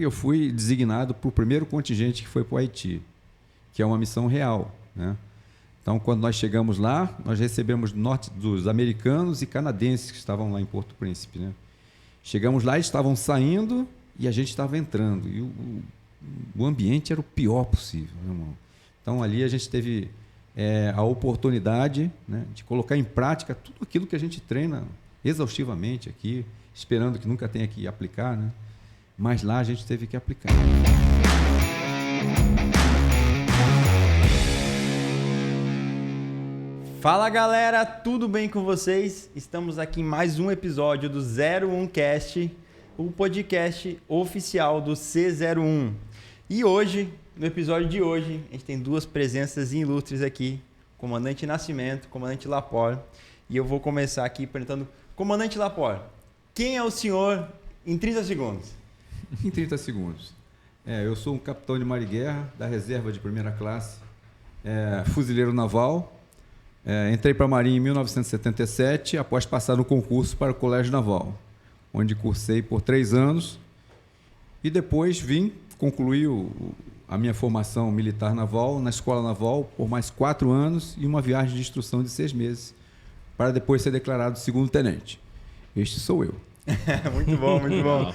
Eu fui designado para o primeiro contingente que foi para o Haiti, que é uma missão real, né? Então, quando nós chegamos lá, nós recebemos norte dos americanos e canadenses que estavam lá em Porto Príncipe, né? Chegamos lá, eles estavam saindo e a gente estava entrando. E o ambiente era o pior possível, meu irmão. Então, ali a gente teve a oportunidade, né, de colocar em prática tudo aquilo que a gente treina exaustivamente aqui, esperando que nunca tenha que aplicar, né? Mas lá a gente teve que aplicar. Fala galera, tudo bem com vocês? Estamos aqui em mais um episódio do 01Cast, o podcast oficial do C01. E hoje, no episódio de hoje, a gente tem duas presenças ilustres aqui, Comandante Nascimento, Comandante Lapor. E eu vou começar aqui perguntando, Comandante Lapor, quem é o senhor em 30 segundos? Em 30 segundos. Eu sou um capitão de mar e guerra, da reserva de primeira classe, fuzileiro naval. Entrei para a Marinha em 1977, após passar no concurso para o Colégio Naval, onde cursei por 3 anos e depois vim concluir a minha formação militar naval na Escola Naval por mais 4 anos e uma viagem de instrução de 6 meses, para depois ser declarado segundo-tenente. Este sou eu. Muito bom, muito bom.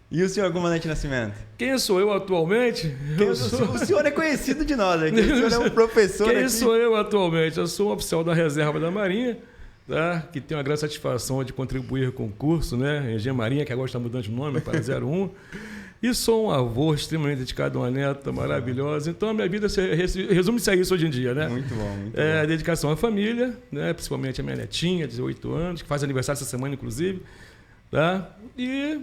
E o senhor, Comandante Nascimento? Quem sou eu atualmente? O senhor é conhecido de nós, né? O senhor é um professor Quem aqui. sou eu atualmente? Eu sou um oficial da reserva da Marinha, tá? Que tem uma grande satisfação de contribuir com o curso, né? Engenharia Marinha, que agora está mudando de nome para 01. E sou um avô extremamente dedicado a uma neta maravilhosa. Então, a minha vida resume-se a isso hoje em dia, né? Muito bom, muito bom. Dedicação à família, né? Principalmente a minha netinha, de 18 anos, que faz aniversário essa semana, inclusive. Tá? E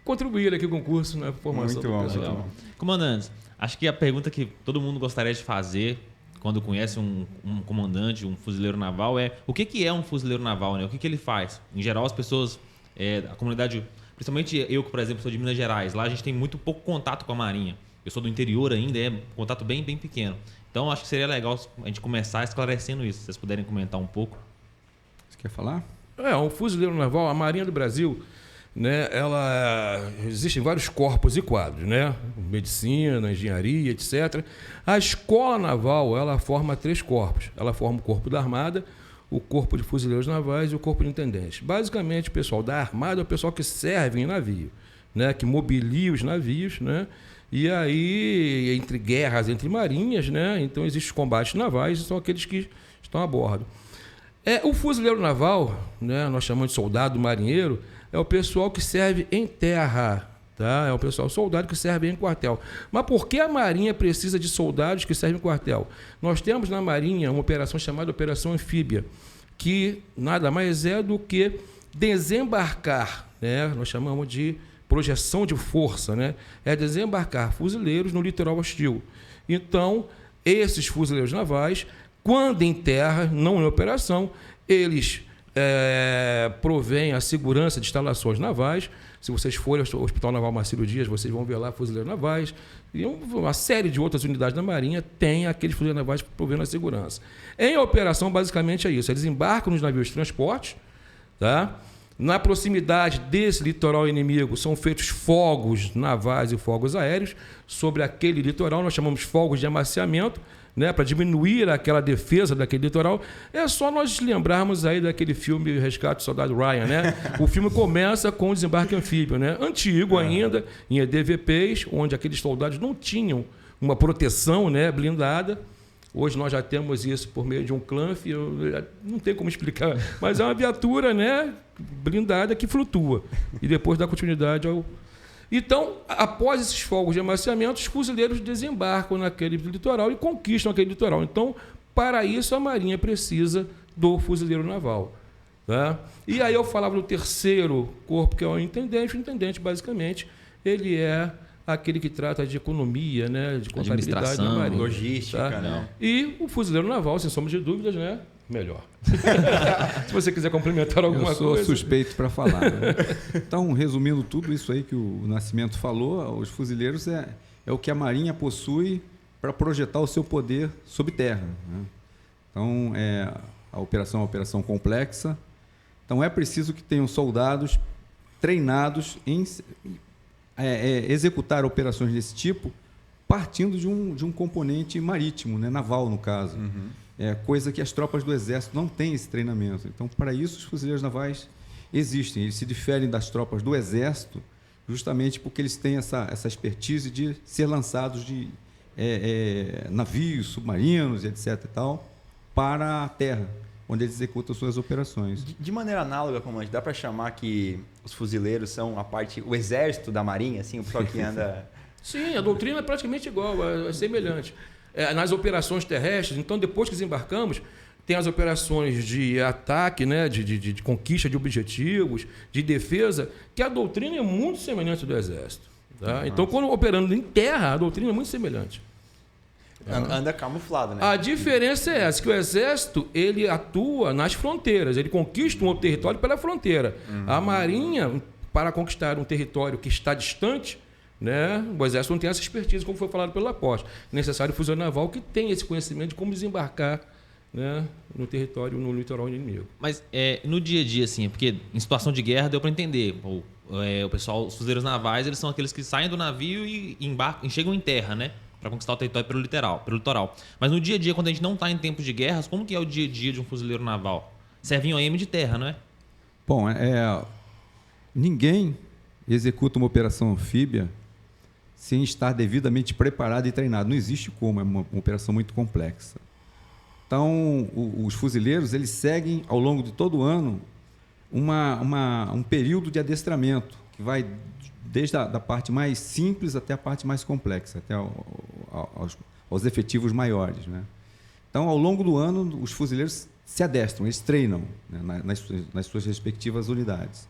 contribuir aqui com o curso, né? Formação muito bom, do pessoal. muito bom. Comandante, acho que a pergunta que todo mundo gostaria de fazer quando conhece um comandante, um fuzileiro naval, é o que é um fuzileiro naval, né? O que ele faz? Em geral, as pessoas, a comunidade, principalmente eu, que, por exemplo, sou de Minas Gerais, lá a gente tem muito pouco contato com a Marinha. Eu sou do interior ainda, contato bem, bem pequeno. Então, acho que seria legal a gente começar esclarecendo isso. Se vocês puderem comentar um pouco. Você quer falar? Um fuzileiro naval, a Marinha do Brasil, né, existem vários corpos e quadros, né? Medicina, engenharia, etc. A escola naval, ela forma 3 corpos. Ela forma o corpo da Armada, o corpo de fuzileiros navais e o corpo de intendentes. Basicamente, o pessoal da Armada é o pessoal que serve em navio, né? Que mobilia os navios, né? E aí, entre guerras, entre marinhas, né? Então, existem os combates navais, são aqueles que estão a bordo. O fuzileiro naval, né, nós chamamos de soldado marinheiro, é o pessoal que serve em terra, tá? É o pessoal soldado que serve em quartel. Mas por que a Marinha precisa de soldados que servem em quartel? Nós temos na Marinha uma operação chamada Operação Anfíbia, que nada mais é do que desembarcar, né? Nós chamamos de projeção de força, né? É desembarcar fuzileiros no litoral hostil. Então, esses fuzileiros navais, quando em terra, não em operação, eles provêm a segurança de instalações navais. Se vocês forem ao Hospital Naval Marcílio Dias, vocês vão ver lá fuzileiros navais. E uma série de outras unidades da Marinha tem aqueles fuzileiros navais provendo a segurança. Em operação, basicamente é isso. Eles embarcam nos navios de transporte, tá? Na proximidade desse litoral inimigo são feitos fogos navais e fogos aéreos sobre aquele litoral. Nós chamamos fogos de amaciamento, né, para diminuir aquela defesa daquele litoral. É só nós lembrarmos aí daquele filme Resgate do Soldado Ryan, né? O filme começa com o desembarque anfíbio, né? Antigo ainda, em EDVPs, onde aqueles soldados não tinham uma proteção, né, blindada. Hoje nós já temos isso por meio de um CLANF, não tem como explicar, mas é uma viatura, né, blindada que flutua e depois dá continuidade ao... Então, após esses fogos de amaciamento, os fuzileiros desembarcam naquele litoral e conquistam aquele litoral. Então, para isso, a Marinha precisa do fuzileiro naval, tá? E aí eu falava do terceiro corpo, que é o intendente. O intendente, basicamente, ele é aquele que trata de economia, né, de contabilidade da Marinha. Logística, tá? né? E o fuzileiro naval, sem sombra de dúvidas, né? Melhor. Se você quiser complementar alguma coisa. Eu sou suspeito para falar, né? Então, resumindo tudo isso aí que o Nascimento falou, os fuzileiros é o que a Marinha possui para projetar o seu poder sob terra, né? Então, a operação é uma operação complexa. Então, é preciso que tenham soldados treinados executar operações desse tipo partindo de um componente marítimo, né? Naval, no caso. Coisa que as tropas do Exército não têm esse treinamento. Então, para isso, os fuzileiros navais existem. Eles se diferem das tropas do Exército justamente porque eles têm essa expertise de ser lançados de navios, submarinos, etc. e tal, para a terra, onde eles executam suas operações. De maneira análoga, comandante, dá para chamar que os fuzileiros são o exército da Marinha, assim, o pessoal que anda... Sim, a doutrina é praticamente igual, é semelhante. Nas operações terrestres, então, depois que desembarcamos, tem as operações de ataque, né, de conquista de objetivos, de defesa, que a doutrina é muito semelhante do Exército. Tá? Então, quando operando em terra, a doutrina é muito semelhante. Anda camuflado, né? A diferença é essa, que o Exército ele atua nas fronteiras, ele conquista um outro território pela fronteira. A Marinha, para conquistar um território que está distante, né, o Exército não tem essa expertise, como foi falado pelo apóstolo. É necessário o fuzileiro naval que tem esse conhecimento de como desembarcar, né, no território, no litoral inimigo. Mas no dia a dia, assim, porque em situação de guerra deu para entender. O pessoal, os fuzileiros navais, eles são aqueles que saem do navio e embarcam, e chegam em terra, né? Para conquistar o território pelo litoral. Mas no dia a dia, quando a gente não está em tempos de guerras, como que é o dia a dia de um fuzileiro naval? Serve em OM de terra, não é? Bom, ninguém executa uma operação anfíbia sem estar devidamente preparado e treinado. Não existe como, é uma operação muito complexa. Então, os fuzileiros eles seguem, ao longo de todo o ano, um período de adestramento, que vai desde a parte mais simples até a parte mais complexa, até aos efetivos maiores, né? Então, ao longo do ano, os fuzileiros se adestram, eles treinam, né, nas suas respectivas unidades.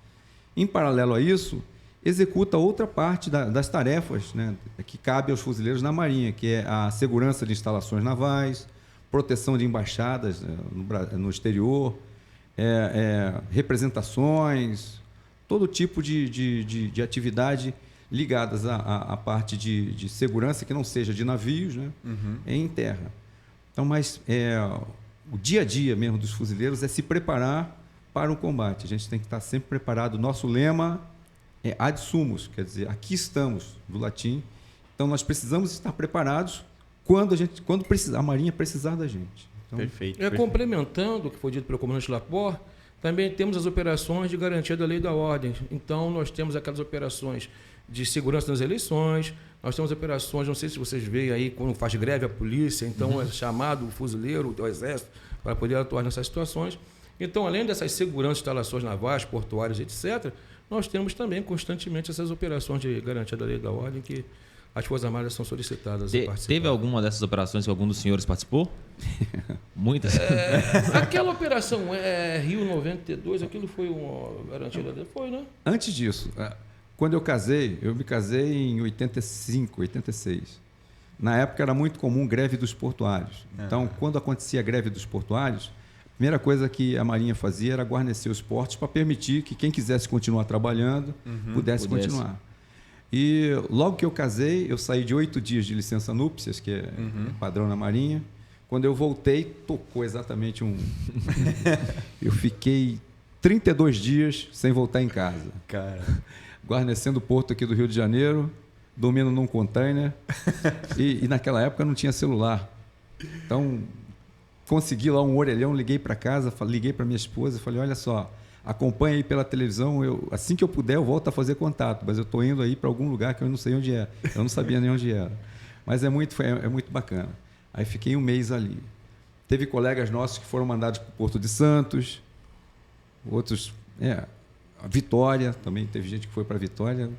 Em paralelo a isso, executa outra parte das tarefas, né, que cabe aos fuzileiros na Marinha, que é a segurança de instalações navais, proteção de embaixadas no exterior, representações, todo tipo de atividade ligadas à parte de segurança, que não seja de navios, né, em terra. Então, mas o dia a dia mesmo dos fuzileiros é se preparar para o combate. A gente tem que estar sempre preparado. Nosso lema é ad sumus, quer dizer, aqui estamos, do latim. Então, nós precisamos estar preparados quando a Marinha precisar da gente. Então, Perfeito. Complementando o que foi dito pelo comandante Lapor, também temos as operações de garantia da lei e da ordem. Então, nós temos aquelas operações de segurança nas eleições, nós temos operações, não sei se vocês veem aí, quando faz greve a polícia, então é chamado o fuzileiro, o exército, para poder atuar nessas situações. Então, além dessas seguranças de instalações navais, portuárias, etc., nós temos também constantemente essas operações de garantia da lei e da ordem que as Forças Armadas são solicitadas a participar. Teve alguma dessas operações que algum dos senhores participou? Muitas? Aquela operação Rio 92, aquilo foi uma garantia da lei? Foi, né? Antes disso, quando eu me casei em 85, 86. Na época era muito comum greve dos portuários. Então, quando acontecia a greve dos portuários, a primeira coisa que a Marinha fazia era guarnecer os portos para permitir que quem quisesse continuar trabalhando pudesse continuar. E logo que eu casei, eu saí de 8 dias de licença núpcias, que é padrão na Marinha. Quando eu voltei, tocou exatamente eu fiquei 32 dias sem voltar em casa. Cara. Guarnecendo o porto aqui do Rio de Janeiro, dormindo num container. E naquela época não tinha celular. Então, consegui lá um orelhão, liguei para casa, liguei para minha esposa e falei, olha só, acompanha aí pela televisão, assim que eu puder eu volto a fazer contato, mas eu estou indo aí para algum lugar que eu não sei onde é. Eu não sabia nem onde era. Mas é muito bacana. Aí fiquei um mês ali. Teve colegas nossos que foram mandados para o Porto de Santos, outros... Vitória, também teve gente que foi para Vitória.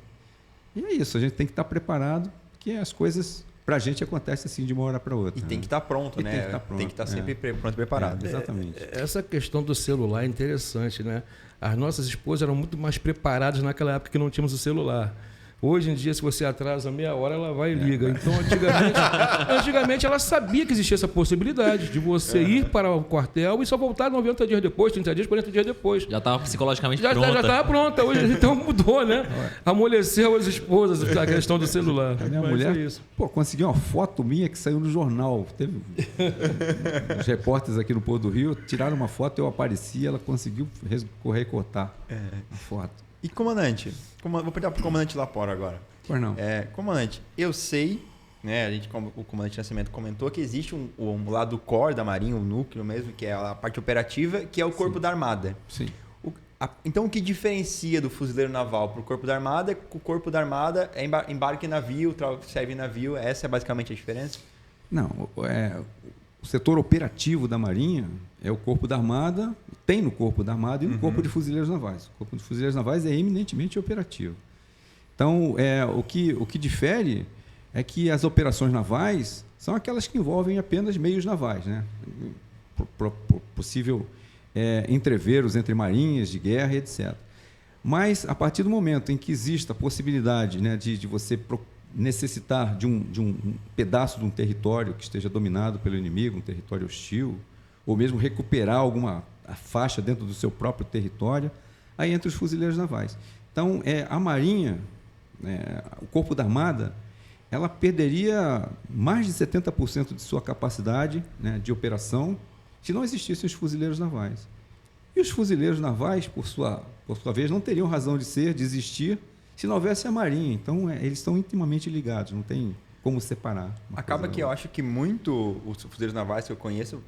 E é isso, a gente tem que estar preparado, porque as coisas, para a gente, acontecem assim de uma hora para outra. E tem que estar pronto, né? Tem que estar pronto. Tem que estar sempre pronto e preparado. Exatamente. Essa questão do celular é interessante, né? As nossas esposas eram muito mais preparadas naquela época que não tínhamos o celular. Hoje em dia, se você atrasa meia hora, ela vai e liga. Então, antigamente ela sabia que existia essa possibilidade de você ir para o quartel e só voltar 90 dias depois, 30 dias, 40 dias depois. Já estava psicologicamente pronta. Já estava pronta. Hoje, então, mudou, né? Amoleceu as esposas a questão do celular. A minha mulher conseguiu uma foto minha que saiu no jornal. Teve os repórteres aqui no Porto do Rio, tiraram uma foto, eu apareci, ela conseguiu recortar a foto. E comandante? Vou pedir para o comandante Lapor agora. Pois não. Comandante, eu sei, né, como o comandante Nascimento comentou, que existe um lado do core da Marinha, o núcleo mesmo, que é a parte operativa, que é o Corpo da Armada. Sim. Então, o que diferencia do fuzileiro naval para o Corpo da Armada é que o Corpo da Armada embarca em navio, serve em navio. Essa é basicamente a diferença? Não, o setor operativo da Marinha é o Corpo da Armada, tem no Corpo da Armada e no Corpo de Fuzileiros Navais. O Corpo de Fuzileiros Navais é eminentemente operativo. Então, o que difere é que as operações navais são aquelas que envolvem apenas meios navais, né? Possível entreveros entre marinhas de guerra, etc. Mas, a partir do momento em que existe a possibilidade, né, de você necessitar de um pedaço de um território que esteja dominado pelo inimigo, um território hostil, ou mesmo recuperar a faixa dentro do seu próprio território, aí entra os fuzileiros navais. Então, a Marinha, o Corpo da Armada, ela perderia mais de 70% de sua capacidade, né, de operação se não existissem os fuzileiros navais. E os fuzileiros navais, por sua vez, não teriam razão de existir, se não houvesse a Marinha. Então, eles estão intimamente ligados, não tem como separar. Acaba que eu acho que os fuzileiros navais que eu conheço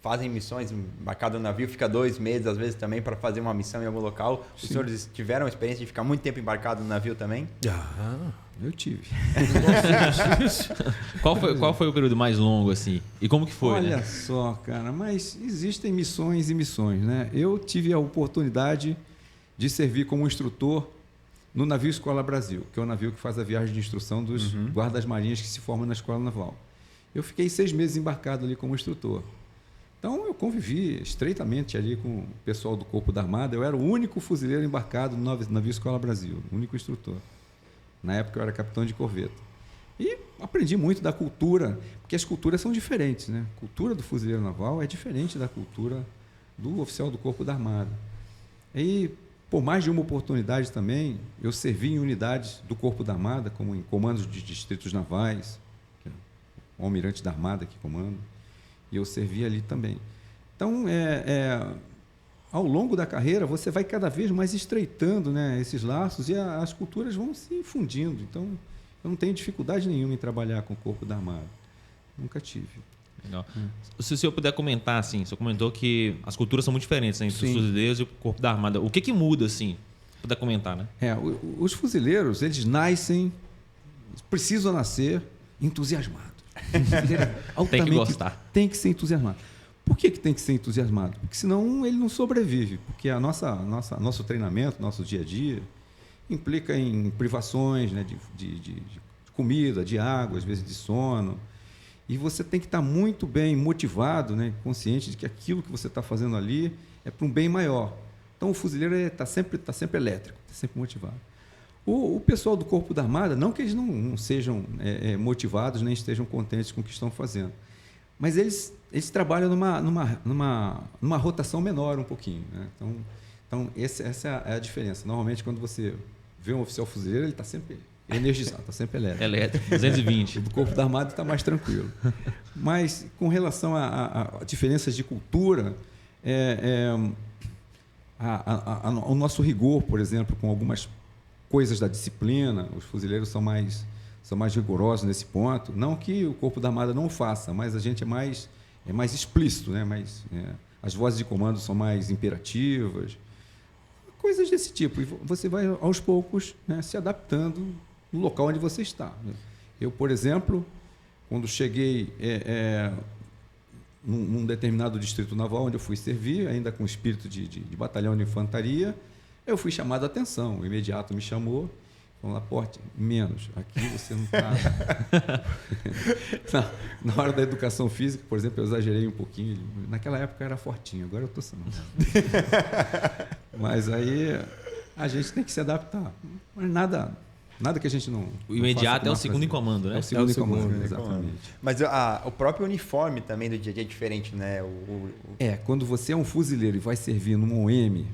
fazem missões, embarcado no navio, fica 2 meses, às vezes, também, para fazer uma missão em algum local. Os senhores tiveram a experiência de ficar muito tempo embarcado no navio também? Eu tive. Qual foi o período mais longo, assim? E como que foi, Olha só, cara, mas existem missões e missões, né? Eu tive a oportunidade de servir como instrutor no navio Escola Brasil, que é o navio que faz a viagem de instrução dos guardas marinhas que se formam na Escola Naval. Eu fiquei 6 meses embarcado ali como instrutor. Então, eu convivi estreitamente ali com o pessoal do Corpo da Armada. Eu era o único fuzileiro embarcado no navio Escola Brasil, o único instrutor. Na época, eu era capitão de corveta. E aprendi muito da cultura, porque as culturas são diferentes, né? A cultura do fuzileiro naval é diferente da cultura do oficial do Corpo da Armada. E, por mais de uma oportunidade também, eu servi em unidades do Corpo da Armada, como em comandos de distritos navais, que é o almirante da Armada que comanda, e eu servi ali também. Então, ao longo da carreira, você vai cada vez mais estreitando, né, esses laços e as culturas vão se fundindo. Então, eu não tenho dificuldade nenhuma em trabalhar com o Corpo da Armada. Nunca tive. Legal. Se o senhor puder comentar, assim, o senhor comentou que as culturas são muito diferentes, né, entre os fuzileiros e o Corpo da Armada. O que muda, assim? Se puder comentar, né? Os fuzileiros, eles precisam nascer entusiasmados. Tem que gostar. Tem que ser entusiasmado. Por que tem que ser entusiasmado? Porque senão ele não sobrevive. Porque nosso treinamento, nosso dia a dia, implica em privações, né, de comida, de água, às vezes de sono. E você tem que estar muito bem motivado, né, consciente de que aquilo que você está fazendo ali é para um bem maior. Então, o fuzileiro está sempre elétrico, está sempre motivado. O pessoal do Corpo da Armada, não que eles não sejam motivados, nem estejam contentes com o que estão fazendo, mas eles trabalham numa rotação menor um pouquinho, né? Então essa é a diferença. Normalmente, quando você vê um oficial fuzileiro, ele está sempre energizado, está sempre elétrico. Elétrico, 220. O do Corpo da Armada está mais tranquilo. Mas, com relação a diferenças de cultura, o nosso rigor, por exemplo, com algumas coisas da disciplina, os fuzileiros são mais rigorosos nesse ponto. Não que o Corpo da Armada não o faça, mas a gente é mais explícito, né? As vozes de comando são mais imperativas, coisas desse tipo. E você vai, aos poucos, né, se adaptando no local onde você está. Eu, por exemplo, quando cheguei num determinado distrito naval onde eu fui servir, ainda com espírito de batalhão de infantaria, eu fui chamado a atenção. O imediato me chamou, falou: Laporte, menos, aqui você não está. Na hora da educação física, por exemplo, eu exagerei um pouquinho. Naquela época eu era fortinho, agora eu estou sendo. Mas aí a gente tem que se adaptar. Mas nada que a gente não. O imediato é o segundo em comando, né? É o segundo em comando, exatamente. Mas o próprio uniforme também do dia a dia é diferente, né? Quando você é um fuzileiro e vai servir num OM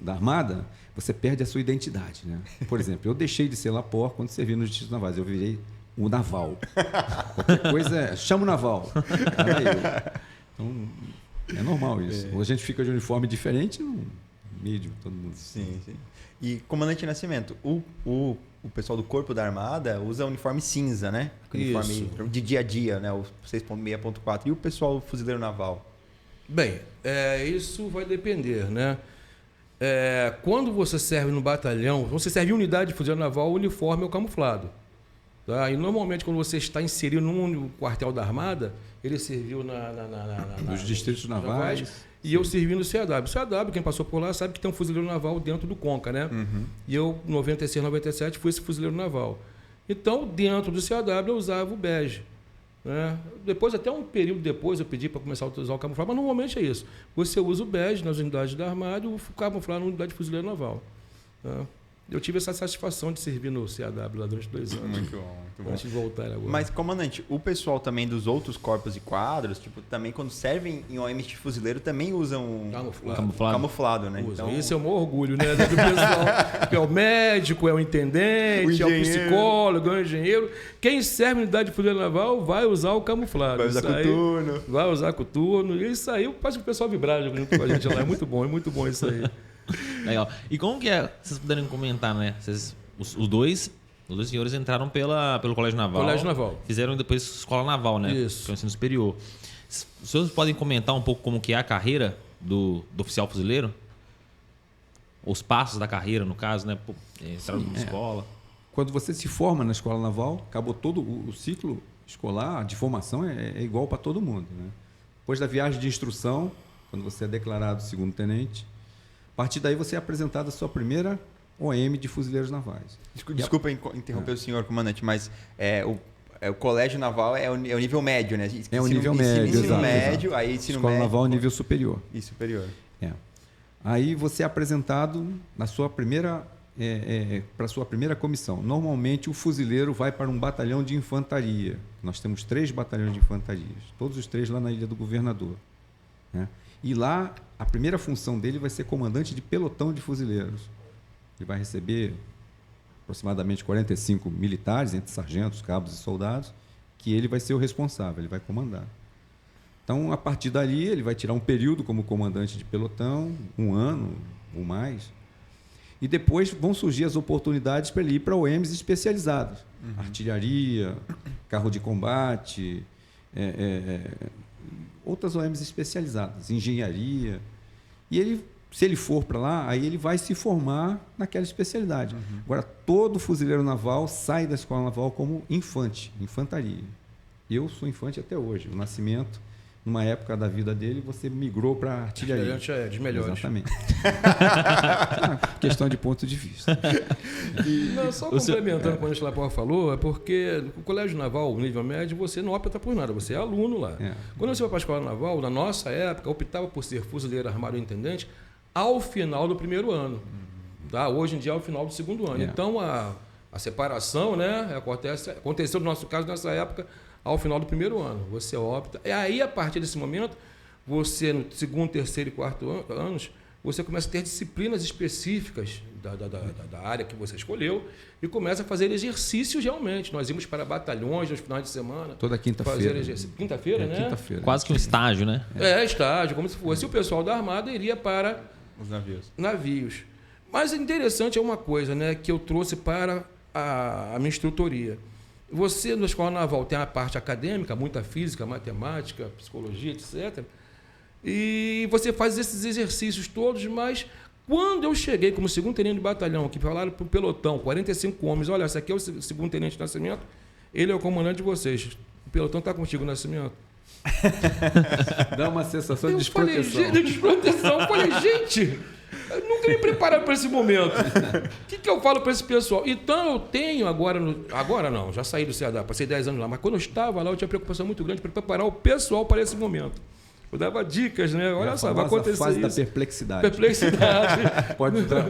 da Armada, você perde a sua identidade, né? Por exemplo, eu deixei de ser Lapor quando servi nos distritos navais, eu virei o naval. Qualquer coisa chama o naval. Então, é normal isso. Ou a gente fica de uniforme diferente, mídio, todo mundo. Sim. E, comandante Nascimento, o pessoal do Corpo da Armada usa uniforme cinza, né? Uniforme de dia a dia, né? O 6.6.4. E o pessoal fuzileiro naval? Bem, isso vai depender, né? Quando você serve no batalhão, você serve em unidade de fuzileiro naval, o uniforme é o camuflado. Tá? E normalmente quando você está inserido num quartel da Armada, ele serviu nos distritos navais. E eu servi no CAW. O CAW, quem passou por lá, sabe que tem um fuzileiro naval dentro do CONCA, né? Uhum. E eu, em 96, 97, fui esse fuzileiro naval. Então, dentro do CAW, eu usava o bege. Né? Depois, até um período depois, eu pedi para começar a usar o camuflado, mas normalmente é isso. Você usa o bege nas unidades da Armada e o camuflado na unidade de fuzileiro naval. Tá? Eu tive essa satisfação de servir no CAW lá durante 2 anos. Muito bom. Antes de voltar agora. Mas, comandante, o pessoal também dos outros corpos e quadros, tipo, também quando servem em OMs de fuzileiro, também usam camuflado, né? Então, isso é um orgulho, né? Do pessoal, que é o médico, é o intendente, é o psicólogo, é o engenheiro. Quem serve na unidade de fuzileiro naval vai usar o camuflado. Vai usar coturno. Vai usar coturno. E isso aí faz o pessoal vibrar junto com a gente lá. É muito bom isso aí. Legal. E como que é, vocês puderem comentar, né? Os dois senhores entraram pelo Colégio Naval. Colégio Naval. Fizeram depois Escola Naval, né? Isso. Que é o ensino superior. Os senhores podem comentar um pouco como que é a carreira do oficial fuzileiro? Os passos da carreira, no caso, né? Entraram na escola. Quando você se forma na Escola Naval, acabou todo o ciclo escolar de formação é igual para todo mundo, né? Depois da viagem de instrução, quando você é declarado segundo tenente, a partir daí você é apresentado a sua primeira OM de fuzileiros navais. Desculpa interromper o senhor, comandante, mas o colégio naval é o nível médio, né? É o nível médio, ensino médio, aí ensino Escola médio. Naval é nível superior. E superior. Aí você é apresentado na sua primeira para a sua primeira comissão. Normalmente o fuzileiro vai para um batalhão de infantaria. Nós temos 3 batalhões de infantaria, todos os 3 lá na Ilha do Governador, né? E lá, a primeira função dele vai ser comandante de pelotão de fuzileiros. Ele vai receber aproximadamente 45 militares, entre sargentos, cabos e soldados, que ele vai ser o responsável, ele vai comandar. Então, a partir dali, ele vai tirar um período como comandante de pelotão, 1 ano ou mais, e depois vão surgir as oportunidades para ele ir para OMs especializados. Artilharia, carro de combate, outras OMs especializadas, engenharia. E ele, se ele for para lá, aí ele vai se formar naquela especialidade. Agora, todo fuzileiro naval sai da Escola Naval como infantaria. Eu sou infante até hoje. O Nascimento, numa época da vida dele, você migrou para artilharia. Artilharia de melhores. Exatamente. Questão de ponto de vista. Não, só complementando quando a Lapor falou, é porque o Colégio Naval, o nível médio, você não opta por nada, você é aluno lá. Quando você vai para a Escola Naval, na nossa época, optava por ser fuzileiro armado intendente ao final do primeiro ano. Tá? Hoje em dia é ao final do segundo ano. Então, a separação, né, aconteceu no nosso caso, nessa época, ao final do primeiro ano. Você opta. E aí, a partir desse momento, você, no segundo, terceiro e quarto anos, você começa a ter disciplinas específicas da área que você escolheu e começa a fazer exercícios realmente. Nós íamos para batalhões nos finais de semana. Toda quinta-feira. Quinta-feira, né? Quinta-feira. Quase que um estágio, né? Estágio, como se fosse. O pessoal da Armada iria para os navios. Mas interessante é uma coisa, né, que eu trouxe para a minha instrutoria. Você, na Escola Naval, tem a parte acadêmica, muita física, matemática, psicologia, etc. E você faz esses exercícios todos, mas quando eu cheguei como segundo tenente de batalhão, que falaram para o pelotão, 45 homens, olha, esse aqui é o segundo tenente de Nascimento, ele é o comandante de vocês. O pelotão está contigo, Nascimento. Dá uma sensação de desproteção. Eu falei, gente, eu nunca me prepararam para esse momento. O que eu falo para esse pessoal? Então eu tenho agora não, já saí do CAW, passei 10 anos lá, mas quando eu estava lá eu tinha preocupação muito grande para preparar o pessoal para esse momento. Eu dava dicas, né? Olha só, vai acontecer fase isso. Da perplexidade.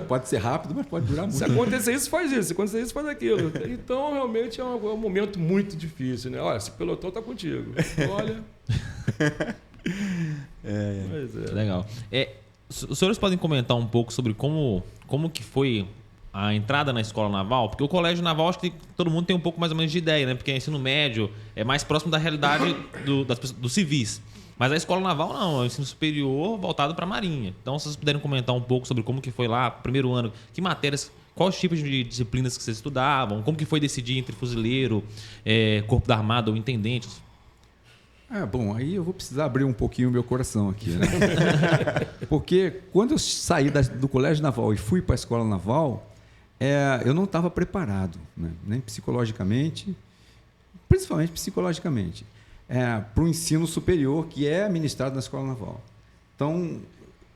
Pode ser rápido, mas pode durar muito. Se acontecer isso, faz isso. Se acontecer isso, faz aquilo. Então, realmente, é um momento muito difícil, né? Olha, esse pelotão está contigo. Olha... Legal. Os senhores podem comentar um pouco sobre como que foi a entrada na Escola Naval? Porque o Colégio Naval, acho que todo mundo tem um pouco mais ou menos de ideia, né? Porque o ensino médio é mais próximo da realidade dos civis. Mas a escola naval não, é o ensino superior voltado para a Marinha. Então, se vocês puderem comentar um pouco sobre como que foi lá, primeiro ano, que matérias, quais tipos de disciplinas que vocês estudavam, como que foi decidir entre fuzileiro, corpo da armada ou intendente? Bom, aí eu vou precisar abrir um pouquinho o meu coração aqui, né? Porque quando eu saí do colégio naval e fui para a escola naval, eu não estava preparado, né? Nem psicologicamente, principalmente psicologicamente, para o ensino superior que é ministrado na escola naval. Então,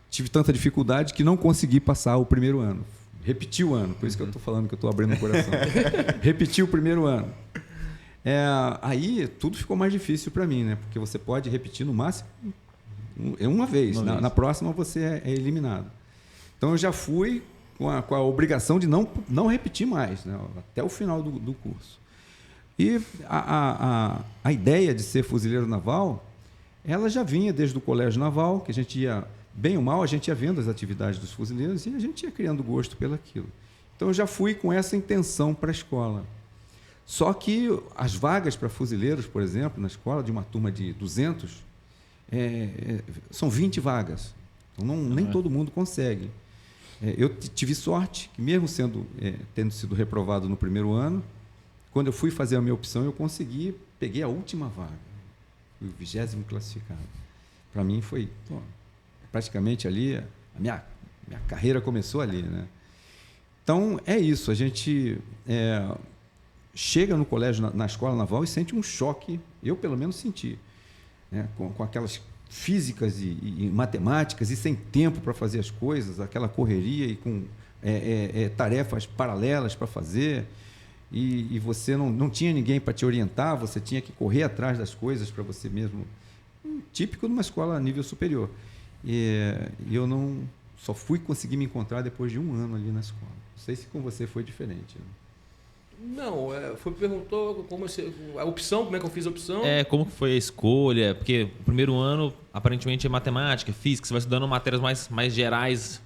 tive tanta dificuldade que não consegui passar o primeiro ano. Repeti o ano, por isso que eu estou falando que eu estou abrindo o coração. Repeti o primeiro ano. Aí tudo ficou mais difícil para mim, né? Porque você pode repetir no máximo uma vez. Na próxima você é eliminado. Então eu já fui com a obrigação de não repetir mais, né? Até o final do curso. E a ideia de ser fuzileiro naval, ela já vinha desde o colégio naval, que a gente ia, bem ou mal, a gente ia vendo as atividades dos fuzileiros e a gente ia criando gosto pelaquilo. Então eu já fui com essa intenção para a escola. Só que as vagas para fuzileiros, por exemplo, na escola, de uma turma de 200, são 20 vagas. Então, nem todo mundo consegue. Eu tive sorte que, mesmo tendo sido reprovado no primeiro ano, quando eu fui fazer a minha opção, eu consegui, peguei a última vaga. Fui o 20º classificado. Para mim foi praticamente ali, a minha carreira começou ali, né? Então, é isso. A gente chega no colégio, na escola naval, e sente um choque, eu pelo menos senti, né? Com aquelas físicas e matemáticas, e sem tempo para fazer as coisas, aquela correria e com tarefas paralelas para fazer, e você não tinha ninguém para te orientar, você tinha que correr atrás das coisas para você mesmo, típico de uma escola a nível superior. E eu só fui conseguir me encontrar depois de um ano ali na escola. Não sei se com você foi diferente. Não, perguntou a opção, como é que eu fiz a opção. Como que foi a escolha? Porque o primeiro ano, aparentemente, é matemática, física, você vai estudando matérias mais gerais,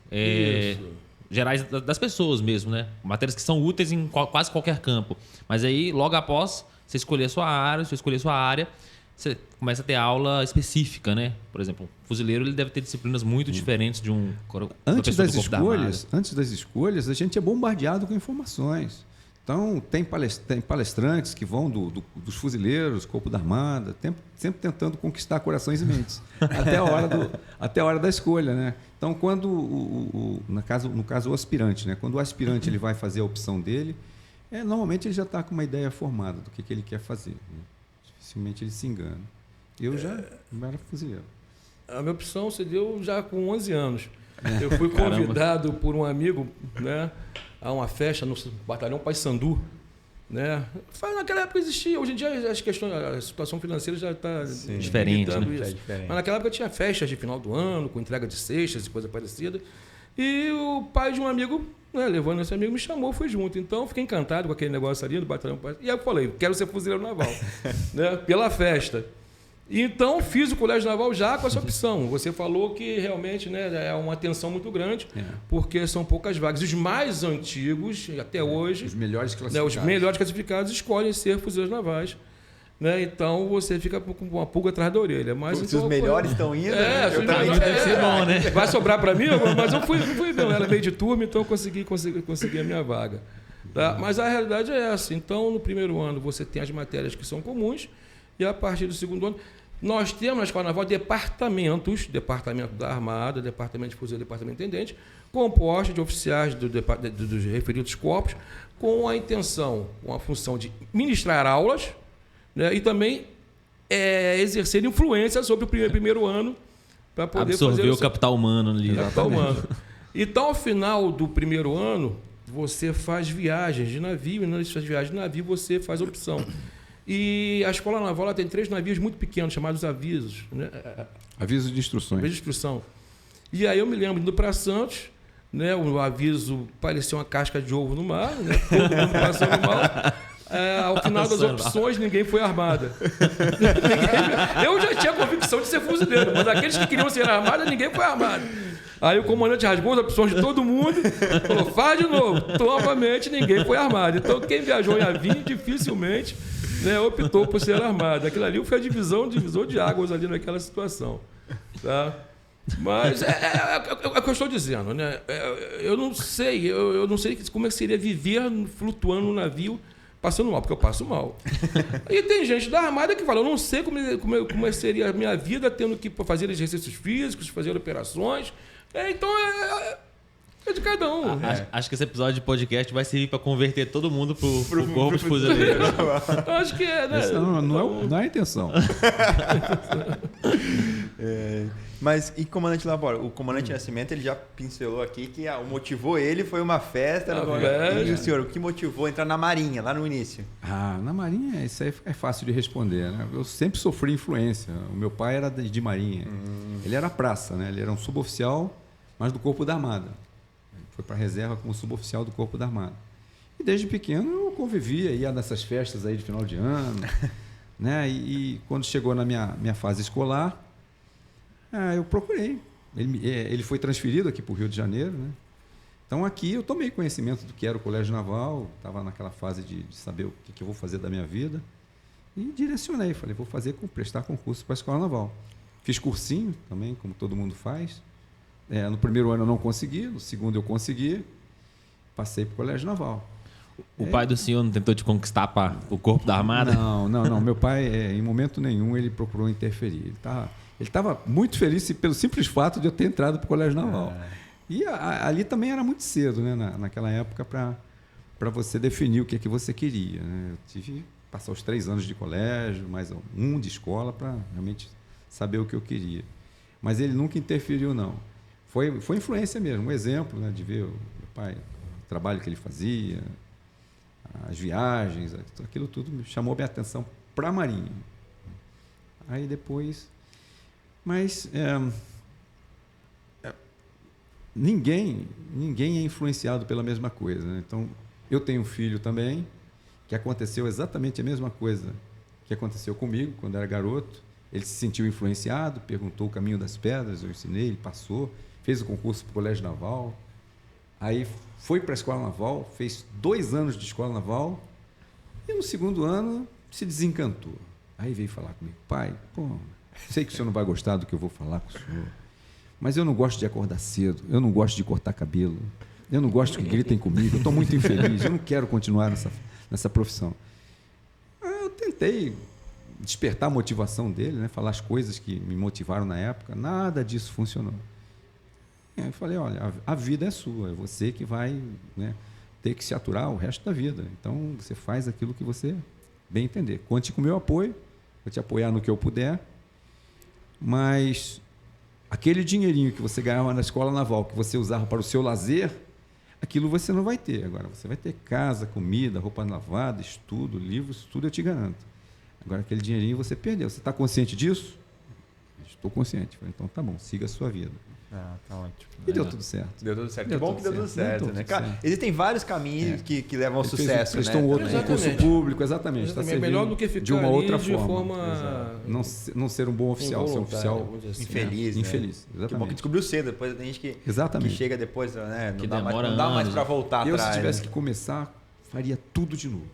gerais das pessoas mesmo, né? Matérias que são úteis em quase qualquer campo. Mas aí, logo após você escolher a sua área, você começa a ter aula específica, né? Por exemplo, um fuzileiro ele deve ter disciplinas muito diferentes de um antes das escolhas, a gente é bombardeado com informações. Então, tem palestrantes que vão dos fuzileiros, corpo da armada, sempre tentando conquistar corações e mentes, até a hora da escolha, né? Então, quando no caso o aspirante, né? Quando o aspirante ele vai fazer a opção dele, normalmente ele já está com uma ideia formada do que ele quer fazer, né? Dificilmente ele se engana. Eu já era fuzileiro. A minha opção se deu já com 11 anos. Eu fui convidado por um amigo, né, a uma festa no batalhão Paysandu, né? Naquela época existia, hoje em dia as questões, a situação financeira já está diferente, né? Mas naquela época tinha festas de final do ano, com entrega de cestas e coisa parecida. E o pai de um amigo, né, levando esse amigo, me chamou, fui junto. Então fiquei encantado com aquele negócio ali do batalhão Paysandu. E aí eu falei, quero ser fuzileiro naval, né, pela festa. Então, fiz o colégio naval já com essa opção. Você falou que realmente, né, é uma tensão muito grande, porque são poucas vagas. Os mais antigos, até hoje, os melhores classificados escolhem ser fuzileiros navais. Né? Então, você fica com uma pulga atrás da orelha. Mas, se os melhores estão indo, eu também deve ser bom, né? Vai sobrar para mim, mas eu fui bem, era meio de turma, então eu consegui a minha vaga. Tá? Mas a realidade é essa. Então, no primeiro ano, você tem as matérias que são comuns, e a partir do segundo ano, nós temos na Escola Naval departamentos, departamento da Armada, departamento de fuzileiro, departamento de intendente, compostos de oficiais dos referidos corpos, com a intenção, com a função de ministrar aulas, né, e também exercer influência sobre o primeiro ano, para poder absorver o capital humano ali. Capital humano. Então, ao final do primeiro ano, você faz viagens de navio, e nessas viagens de navio você faz opção. E a Escola Naval tem 3 navios muito pequenos, chamados avisos. Né? Aviso de instruções. Aviso de instrução. E aí eu me lembro indo para Santos, né? O aviso parecia uma casca de ovo no mar, né? Todo mundo passando mal. Ao final das opções, ninguém foi armada. Eu já tinha convicção de ser fuzileiro, mas aqueles que queriam ser armados, ninguém foi armado. Aí o comandante rasgou as opções de todo mundo, falou, faz de novo. Novamente, ninguém foi armado. Então, quem viajou em avião, dificilmente, né, optou por ser armado. Aquilo ali foi a divisor de águas ali naquela situação. Tá? Mas é o que eu estou dizendo, né? Eu não sei como é que seria viver flutuando no navio passando mal, porque eu passo mal. E tem gente da Armada que fala, eu não sei como seria a minha vida tendo que fazer exercícios físicos, fazer operações. Então é de cada um. Acho que esse episódio de podcast vai servir para converter todo mundo pro corpo de fuzileiro. Acho que é, né? Não é a intenção. Mas e comandante Labora? O comandante Nascimento ele já pincelou aqui que motivou ele foi uma festa. E o senhor, o que motivou a entrar na Marinha lá no início? Na Marinha isso aí é fácil de responder, né? Eu sempre sofri influência. O meu pai era de Marinha. Ele era praça, né? Ele era um suboficial, mas do Corpo da Armada. Foi para a reserva como suboficial do Corpo da Armada. E desde pequeno eu convivia, ia nessas festas aí de final de ano, né? E quando chegou na minha fase escolar, eu procurei. Ele foi transferido aqui para o Rio de Janeiro, né? Então aqui eu tomei conhecimento do que era o Colégio Naval, estava naquela fase de saber o que eu vou fazer da minha vida e direcionei. Falei, vou prestar concurso para a Escola Naval. Fiz cursinho também, como todo mundo faz. No primeiro ano eu não consegui, no segundo eu consegui, passei para o Colégio Naval. O pai do senhor não tentou te conquistar para o Corpo da Armada? Não. Meu pai, em momento nenhum, ele procurou interferir. Ele estava muito feliz pelo simples fato de eu ter entrado para o Colégio Naval. E ali também era muito cedo, né, naquela época, para você definir o que é que você queria. Né? Eu tive que passar os 3 anos de colégio, mais um de escola, para realmente saber o que eu queria. Mas ele nunca interferiu, não. Foi influência mesmo, um exemplo, né, de ver o meu pai, o trabalho que ele fazia, as viagens, aquilo tudo chamou minha atenção para a Marinha. Aí depois... Mas ninguém é influenciado pela mesma coisa. Né? Então, eu tenho um filho também, que aconteceu exatamente a mesma coisa que aconteceu comigo quando era garoto. Ele se sentiu influenciado, perguntou o caminho das pedras, eu ensinei, ele passou, fez o concurso para o Colégio Naval, aí foi para a Escola Naval, fez 2 anos de Escola Naval e no segundo ano se desencantou. Aí veio falar comigo, pai, sei que o senhor não vai gostar do que eu vou falar com o senhor, mas eu não gosto de acordar cedo, eu não gosto de cortar cabelo, eu não gosto que gritem comigo, eu estou muito infeliz, eu não quero continuar nessa profissão. Eu tentei despertar a motivação dele, né? Falar as coisas que me motivaram na época, nada disso funcionou. Eu falei, olha, a vida é sua, é você que vai, né, ter que se aturar o resto da vida, então você faz aquilo que você bem entender. Conte com o meu apoio, vou te apoiar no que eu puder, mas aquele dinheirinho que você ganhava na Escola Naval, que você usava para o seu lazer, aquilo você não vai ter. Agora, você vai ter casa, comida, roupa lavada, estudo, livros, tudo eu te garanto. Agora, aquele dinheirinho você perdeu. Você está consciente disso? Estou consciente. Falei, então tá bom, siga a sua vida. Tá ótimo. E deu tudo certo. Deu tudo certo. Que bom que deu tudo certo, né? Cara, existem vários caminhos que levam ao Ele sucesso, prestou né? um outro concurso público, exatamente. Tá É melhor do que ficar de uma ali outra de forma... Não ser um bom oficial, ser um oficial assim. Infeliz, né? infeliz. Exatamente. Que bom que descobriu cedo. Depois tem gente que chega depois, né? Não Que dá demora mais anos. para voltar Eu, atrás. se tivesse né? que começar, faria tudo de novo.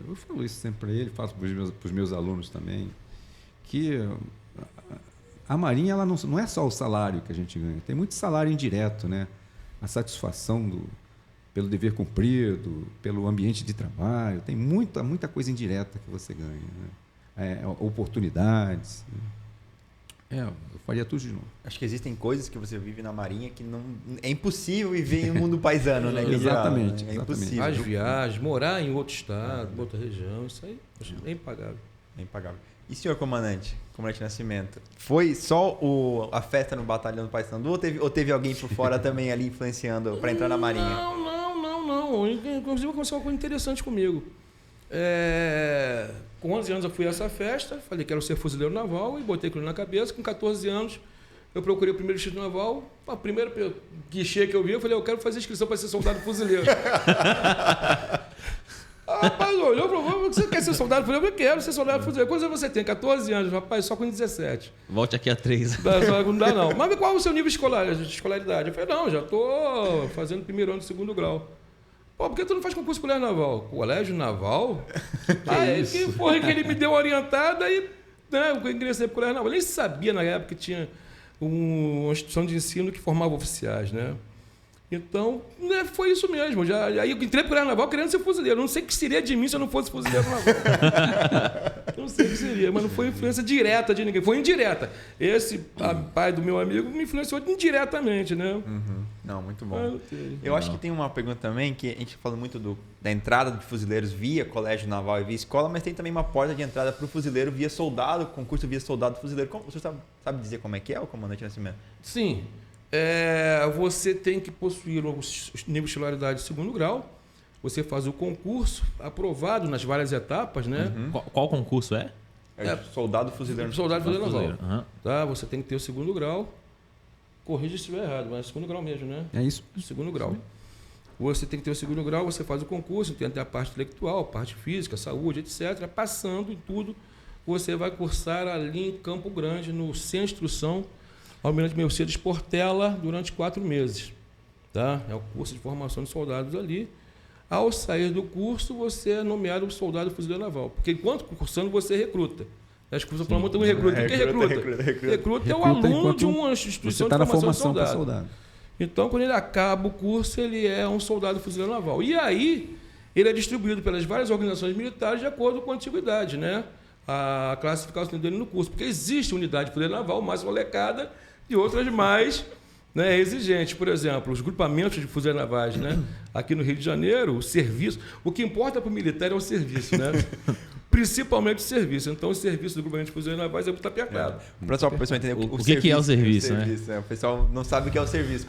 Eu falo isso sempre para ele, faço para os meus alunos também, que a Marinha ela não é só o salário que a gente ganha, tem muito salário indireto, né? A satisfação pelo dever cumprido, pelo ambiente de trabalho, tem muita coisa indireta que você ganha, né? Oportunidades. Né? Eu faria tudo de novo. Acho que existem coisas que você vive na Marinha que não é impossível viver em um mundo paisano, né? Exatamente. É impossível. As viagens, morar em outro estado, em outra região, isso aí é impagável. É impagável. E senhor comandante Nascimento, foi só a festa no batalhão do Paysandu ou teve alguém por fora também ali influenciando para entrar na Marinha? Não. Inclusive aconteceu uma coisa interessante comigo. Com 11 anos eu fui a essa festa, falei que quero ser fuzileiro naval e botei aquilo na cabeça. Com 14 anos eu procurei o primeiro distrito naval. A primeira guichê que eu vi, eu falei, eu quero fazer inscrição para ser soldado fuzileiro. Rapaz, olhou para mim, você quer ser soldado fuzileiro? Eu quero ser soldado fuzileiro. Quantos anos você tem? 14 anos, rapaz, só com 17. Volte aqui a 3. Não dá não. Mas qual é o seu nível de escolaridade? Eu falei, não, já estou fazendo primeiro ano, segundo grau. Pô, por que tu não faz concurso colégio naval? Colégio naval? Aí que foi que ele me deu orientada e eu ingressei pro colégio naval. Eu nem sabia na época que tinha uma instituição de ensino que formava oficiais, né? Então, foi isso mesmo. Aí eu entrei pro colégio naval querendo ser fuzileiro. Não sei o que seria de mim se eu não fosse fuzileiro naval. Não sei o que seria, mas não foi influência direta de ninguém. Foi indireta. Esse pai do meu amigo me influenciou indiretamente, né? Uhum. Não, muito bom. Eu acho que tem uma pergunta também, que a gente fala muito da entrada de fuzileiros via colégio naval e via escola, mas tem também uma porta de entrada para o fuzileiro via soldado, concurso via soldado fuzileiro. Você sabe dizer como é que é, o comandante Nascimento? Sim. Você tem que possuir o nível de escolaridade de 2º grau. Você faz o concurso, aprovado nas várias etapas, né? Uhum. Qual concurso é? Soldado fuzileiro. Soldado fuzileiro naval. Uhum. Tá? Você tem que ter o 2º grau. Corrija se estiver errado, mas é 2º grau mesmo, né? É isso. 2º grau. Você tem que ter o 2º grau, você faz o concurso, tem a parte intelectual, parte física, saúde, etc. Passando em tudo, você vai cursar ali em Campo Grande, no Centro de Instrução Almirante Mercedes Portela, durante 4 meses. Tá? É o curso de formação de soldados ali. Ao sair do curso, você é nomeado soldado fuzileiro naval. Porque enquanto cursando, você recruta. As coisas falam muito recruta. O que recruta? Recruta é o aluno de uma instituição de formação de soldado. Então, quando ele acaba o curso, ele é um soldado fuzileiro naval. E aí, ele é distribuído pelas várias organizações militares de acordo com a antiguidade, né? A classificação dele no curso. Porque existe unidade fuzileiro naval mais molecada e outras mais exigentes. Por exemplo, os grupamentos de fuzileiros navais, né? Aqui no Rio de Janeiro, o serviço... O que importa para o militar é o serviço, né? Principalmente o serviço. Então, o serviço do grupamento de fuzileiros navais é muito apertado. Para o pessoal entender o que é o serviço, né? O pessoal não sabe o que é o serviço.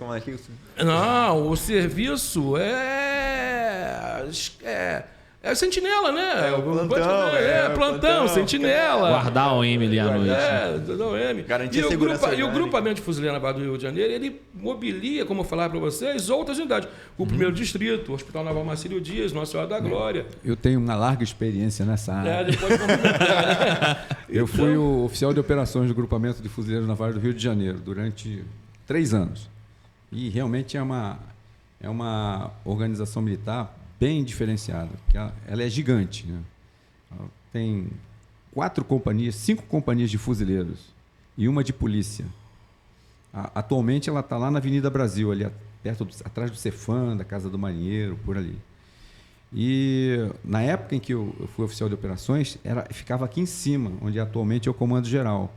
Não, o serviço é sentinela, né? É o plantão. Plantão, sentinela. Guardar a OM ali à noite. Guardar a OM. Garantir a segurança. E o grupamento de fuzileiro naval do Rio de Janeiro, ele mobilia, como eu falava para vocês, outras unidades. O 1º Distrito, o Hospital Naval Marcílio Dias, Nossa Senhora da Glória. Eu tenho uma larga experiência nessa área. Depois Eu fui o oficial de operações do grupamento de fuzileiros navais do Rio de Janeiro durante 3 anos. E realmente é uma organização militar bem diferenciada, porque ela é gigante, né? Ela tem 5 companhias de fuzileiros e uma de polícia. Atualmente ela está lá na Avenida Brasil, ali atrás do Cefam, da Casa do Marinheiro, por ali. E na época em que eu fui oficial de operações, ficava aqui em cima, onde atualmente é o Comando Geral.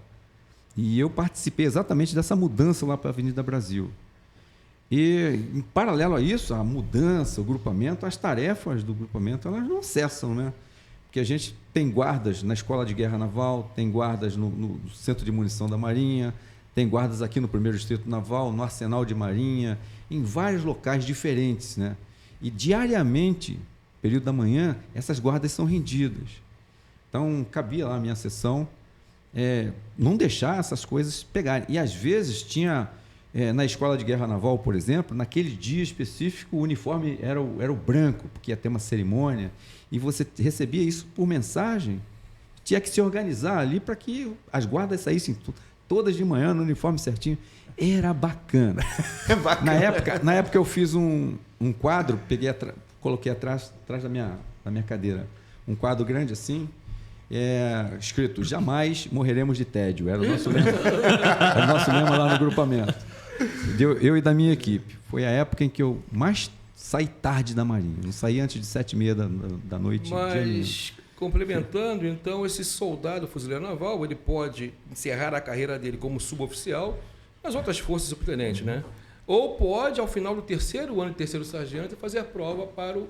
E eu participei exatamente dessa mudança lá para a Avenida Brasil. E, em paralelo a isso, a mudança, o grupamento, as tarefas do grupamento, elas não cessam, né? Porque a gente tem guardas na Escola de Guerra Naval, tem guardas no Centro de Munição da Marinha, tem guardas aqui no 1º Distrito Naval, no Arsenal de Marinha, em vários locais diferentes, né? E, diariamente, período da manhã, essas guardas são rendidas. Então, cabia lá a minha sessão não deixar essas coisas pegarem. E, às vezes, tinha... na Escola de Guerra Naval, por exemplo, naquele dia específico, o uniforme era o branco, porque ia ter uma cerimônia, e você recebia isso por mensagem. Tinha que se organizar ali para que as guardas saíssem todas de manhã no uniforme certinho. Era bacana. Na época eu fiz um quadro, coloquei atrás da minha cadeira, um quadro grande assim, escrito: "Jamais morreremos de tédio". Era o nosso lema, era o nosso lema lá no grupamento. Eu e da minha equipe. Foi a época em que eu mais saí tarde da Marinha. Não saí antes de 7h30 da noite. Mas, complementando, então, esse soldado fuzileiro naval, ele pode encerrar a carreira dele como suboficial nas outras forças subtenente, né? Ou pode, ao final do 3º ano de 3º sargento, fazer a prova para o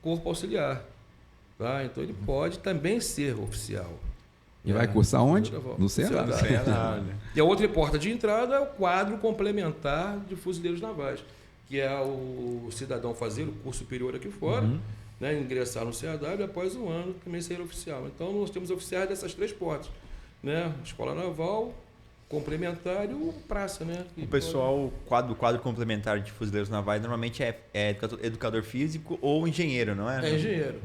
corpo auxiliar. Tá? Então, ele pode também ser oficial. E vai cursar onde? No Ceará. E a outra porta de entrada é o quadro complementar de fuzileiros navais, que é o cidadão fazer o curso superior aqui fora, ingressar no CAW e após um ano também ser oficial. Então, nós temos oficiais dessas 3 portas, né? Escola Naval, complementar e o praça, né? O pessoal, o quadro complementar de fuzileiros navais normalmente é educador físico ou engenheiro, não é? É engenheiro.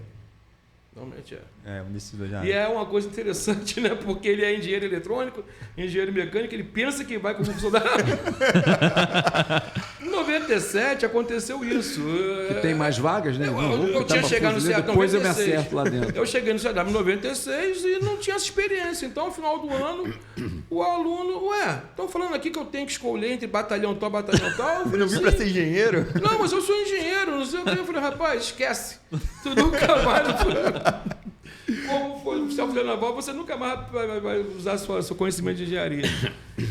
Normalmente um desses dois já. E é uma coisa interessante, né? Porque ele é engenheiro eletrônico, engenheiro mecânico, ele pensa que vai como soldado. Em 97 aconteceu isso. Que tem mais vagas, né? Eu tinha chegado no CEAW depois 96. eu me acerto lá dentro. Eu cheguei no CEAW em 96 e não tinha essa experiência. Então, no final do ano, o aluno... estão falando aqui que eu tenho que escolher entre batalhão tal, batalhão tal. Você não viu para ser engenheiro? Não, mas eu sou engenheiro, não sei o que. Eu falei, rapaz, esquece. Tu nunca mais... Como foi oficial fuzileiro naval, você nunca mais vai usar seu conhecimento de engenharia.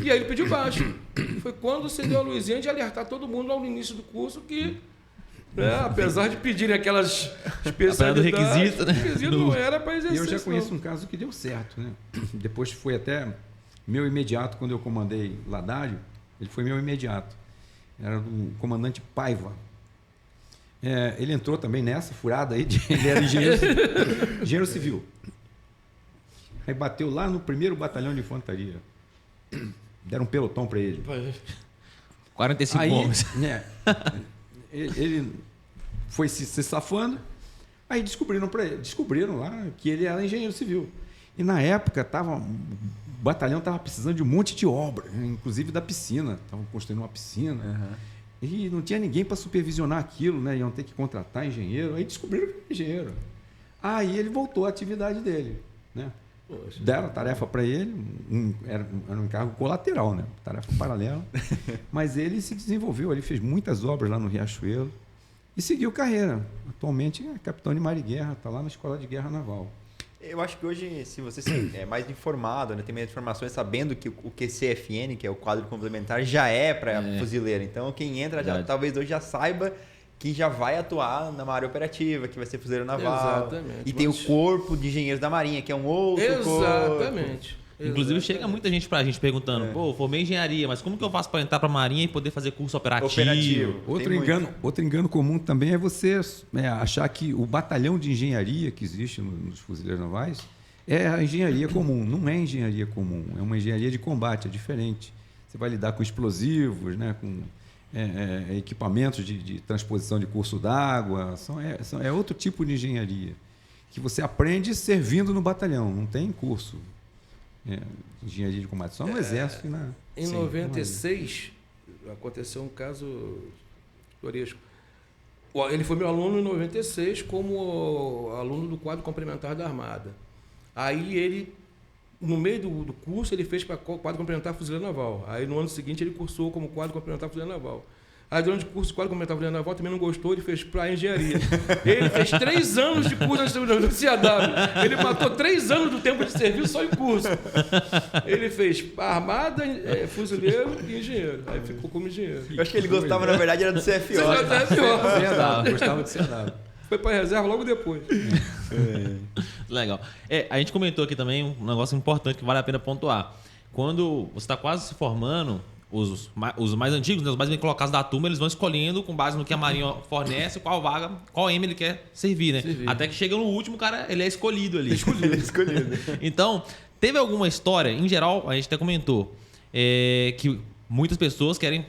E aí ele pediu baixo. Foi quando você deu a luzinha de alertar todo mundo lá no início do curso que, apesar de pedirem aquelas especialidades, requisito, né? o requisito não era para exercer. E eu já conheço um caso que deu certo, né? Depois foi até meu imediato, quando eu comandei Ladário, ele foi meu imediato. Era do comandante Paiva. Ele entrou também nessa furada aí, ele era engenheiro civil. Aí bateu lá no 1º batalhão de infantaria. Deram um pelotão para ele. 45 aí, homens. Ele foi se safando. Aí descobriram lá que ele era engenheiro civil. E na época o batalhão estava precisando de um monte de obra, inclusive da piscina. Estavam construindo uma piscina. Uhum. E não tinha ninguém para supervisionar aquilo, né? Iam ter que contratar engenheiro. Aí descobriram que era engenheiro. Aí ele voltou à atividade dele, né? Poxa. Deram tarefa para ele, era um encargo colateral, né? Tarefa paralela. Mas ele se desenvolveu, ele fez muitas obras lá no Riachuelo e seguiu carreira. Atualmente é capitão de mar e guerra, está lá na Escola de Guerra Naval. Eu acho que hoje, se você é mais informado, né, tem mais informações, sabendo que o QCFN, que é o quadro complementar, já é para fuzileiro. Então, quem entra talvez hoje já saiba que já vai atuar na área operativa, que vai ser fuzileiro naval. Exatamente. E tem o corpo de engenheiros da Marinha, que é um outro Exatamente. Inclusive chega muita gente pra gente perguntando, pô, formei engenharia, mas como que eu faço para entrar pra Marinha e poder fazer curso operativo? Outro engano comum também é você achar que o batalhão de engenharia que existe nos fuzileiros navais é a engenharia comum. Não é engenharia comum, é uma engenharia de combate, é diferente. Você vai lidar com explosivos, né, com equipamentos de transposição de curso d'água, é outro tipo de engenharia que você aprende servindo no batalhão, não tem curso. Engenharia de combate, só no Exército. Em 96, aconteceu um caso pitoresco. Ele foi meu aluno em 96 como aluno do quadro complementar da Armada. Aí ele, no meio do curso, ele fez para quadro complementar fuzileiro naval. Aí no ano seguinte ele cursou como quadro complementar fuzileiro naval. Aí durante o curso de quadro complementar fuzileiro naval também não gostou, ele fez para engenharia. Ele fez 3 anos de curso no CAW. Ele matou 3 anos do tempo de serviço só em curso. Ele fez Armada, fuzileiro e engenheiro. Aí ficou como engenheiro. Eu acho que ele gostava, na verdade, era do CFO. Gostava de CAW. Foi para reserva logo depois. Legal. A gente comentou aqui também um negócio importante que vale a pena pontuar. Quando você está quase se formando, os mais antigos, né, os mais bem colocados da turma, eles vão escolhendo com base no que a Marinha fornece, qual vaga, qual M ele quer servir, né? Até que chega no último, cara, ele é escolhido ali. Ele é escolhido. Então, teve alguma história, em geral, a gente até comentou, que muitas pessoas querem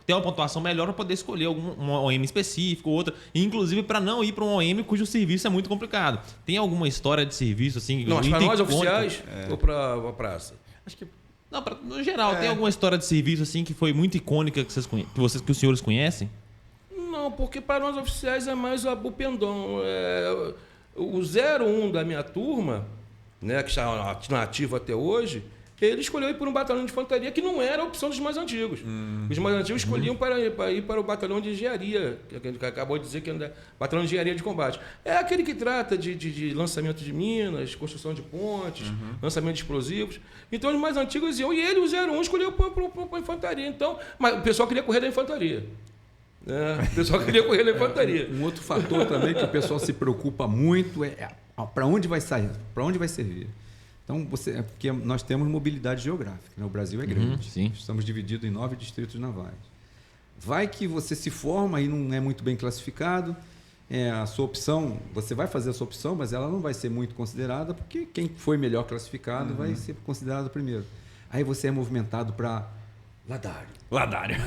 ter uma pontuação melhor para poder escolher um OM específico, outra, inclusive para não ir para um OM cujo serviço é muito complicado. Tem alguma história de serviço assim? Não, para nós oficiais ou para a praça? Acho que não, no geral, tem alguma história de serviço assim que foi muito icônica que os senhores conhecem? Não, porque para nós oficiais é mais o pendão. O 01 da minha turma, né, que está na ativa até hoje, ele escolheu ir por um batalhão de infantaria que não era a opção dos mais antigos. Os mais antigos escolhiam para ir para o batalhão de engenharia, que acabou de dizer que é batalhão de engenharia de combate. É aquele que trata de lançamento de minas, construção de pontes, lançamento de explosivos. Então os mais antigos iam, e ele, o 01, escolheu para a infantaria. Então, mas o pessoal queria correr da infantaria. O pessoal queria correr da infantaria. Um outro fator também que o pessoal se preocupa muito é para onde vai sair, para onde vai servir. Então, porque nós temos mobilidade geográfica, né? O Brasil é grande. Sim. Estamos divididos em 9 distritos navais. Vai que você se forma e não é muito bem classificado, a sua opção, você vai fazer a sua opção, mas ela não vai ser muito considerada, porque quem foi melhor classificado vai ser considerado primeiro. Aí você é movimentado para Ladário.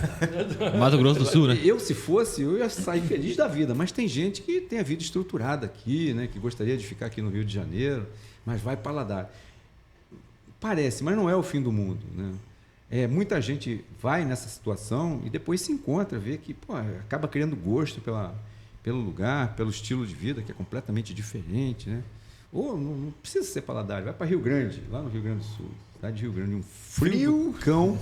Mato Grosso do Sul, né? Se fosse, eu ia sair feliz da vida, mas tem gente que tem a vida estruturada aqui, né? Que gostaria de ficar aqui no Rio de Janeiro, mas vai para Ladário. Parece, mas não é o fim do mundo, né? muita gente vai nessa situação e depois se encontra, vê que acaba criando gosto pelo lugar, pelo estilo de vida, que é completamente diferente, né? Ou não precisa ser Paladares, vai para Rio Grande, lá no Rio Grande do Sul, cidade de Rio Grande, um frio do cão.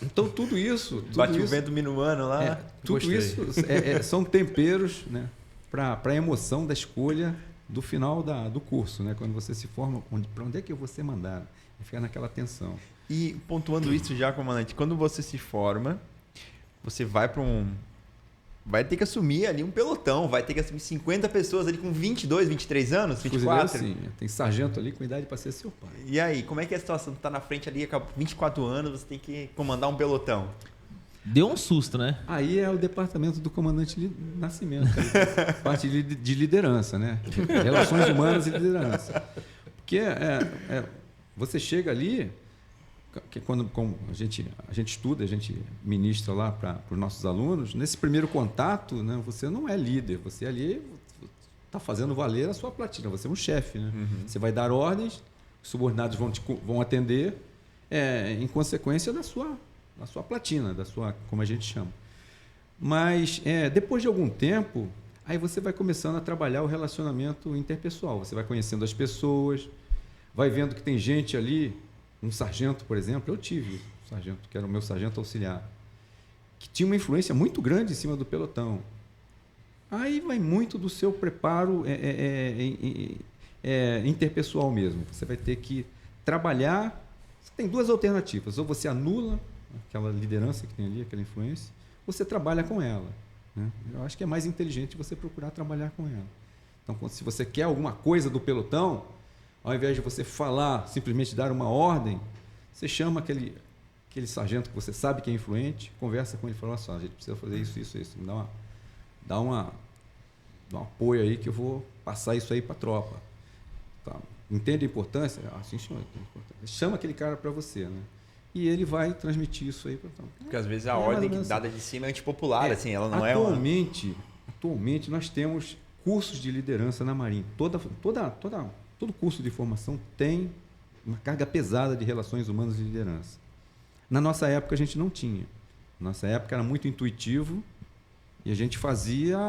Então, tudo isso... Bate o vento minuano lá. Tudo isso são temperos, né, para a emoção da escolha do final do curso, né? Quando você se forma, para onde é que eu vou ser mandado? Fica naquela tensão. E pontuando isso já, comandante, quando você se forma, você vai para vai ter que assumir ali um pelotão, vai ter que assumir 50 pessoas ali com 22, 23 anos, 24. Sim, tem sargento ali com idade para ser seu pai. E aí, como é que é a situação? Tu tá na frente ali, com 24 anos, você tem que comandar um pelotão. Deu um susto, né? Aí é o departamento do comandante Nascimento, parte de liderança, né? Relações humanas e liderança. Porque você chega ali, que quando a gente estuda, a gente ministra lá para os nossos alunos, nesse primeiro contato, né, você não é líder, você ali está fazendo valer a sua platina, você é um chefe. Né? Você vai dar ordens, os subordinados vão atender, em consequência da sua platina, como a gente chama. Mas depois de algum tempo, aí você vai começando a trabalhar o relacionamento interpessoal, você vai conhecendo as pessoas, vai vendo que tem gente ali. Um sargento, por exemplo, eu tive um sargento, que era o meu sargento auxiliar, que tinha uma influência muito grande em cima do pelotão. Aí vai muito do seu preparo interpessoal mesmo. Você vai ter que trabalhar. Você tem duas alternativas. Ou você anula aquela liderança que tem ali, aquela influência, ou você trabalha com ela. Né? Eu acho que é mais inteligente você procurar trabalhar com ela. Então, se você quer alguma coisa do pelotão, ao invés de você falar, simplesmente dar uma ordem, você chama aquele sargento que você sabe que é influente, conversa com ele e fala, a gente precisa fazer isso. Dá um apoio aí que eu vou passar isso aí para a tropa. Tá. Entende a importância? Sim, senhor. Chama aquele cara para você, né? E ele vai transmitir isso aí para a tropa. Porque às vezes a ordem dada de cima é antipopular, assim, ela não atualmente nós temos cursos de liderança na Marinha. Todo curso de formação tem uma carga pesada de relações humanas e liderança. Na nossa época, a gente não tinha. Nossa época era muito intuitivo e a gente fazia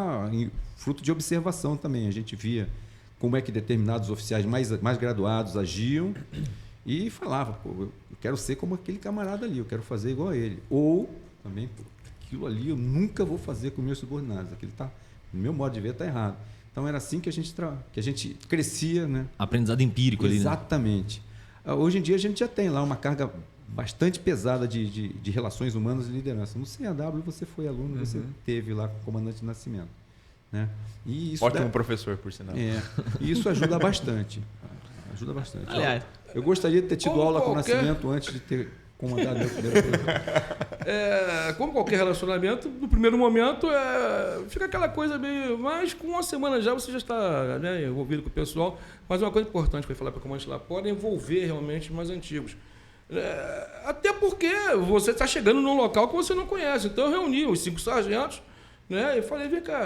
fruto de observação também. A gente via como é que determinados oficiais mais graduados agiam e falava, eu quero ser como aquele camarada ali, eu quero fazer igual a ele. Ou, também, aquilo ali eu nunca vou fazer com meus subordinados. Aquilo no meu modo de ver, está errado. Então, era assim que a gente crescia. Né? Aprendizado empírico ali, né? Exatamente. Hoje em dia, a gente já tem lá uma carga bastante pesada de relações humanas e liderança. No CAW, você foi aluno, você teve lá com o comandante Nascimento. Né? E isso ótimo professor, por sinal. E isso ajuda bastante. Ajuda bastante. Aliás, eu gostaria de ter tido aula com o Nascimento antes de ter comandado meu primeiro projeto. Como qualquer relacionamento, no primeiro momento fica aquela coisa meio... Mas com uma semana já você já está, né, envolvido com o pessoal. Mas uma coisa importante que eu ia falar para o comandante lá, pode envolver realmente os mais antigos. Até porque você está chegando num local que você não conhece. Então eu reuni os 5 sargentos, né, e falei, vem cá,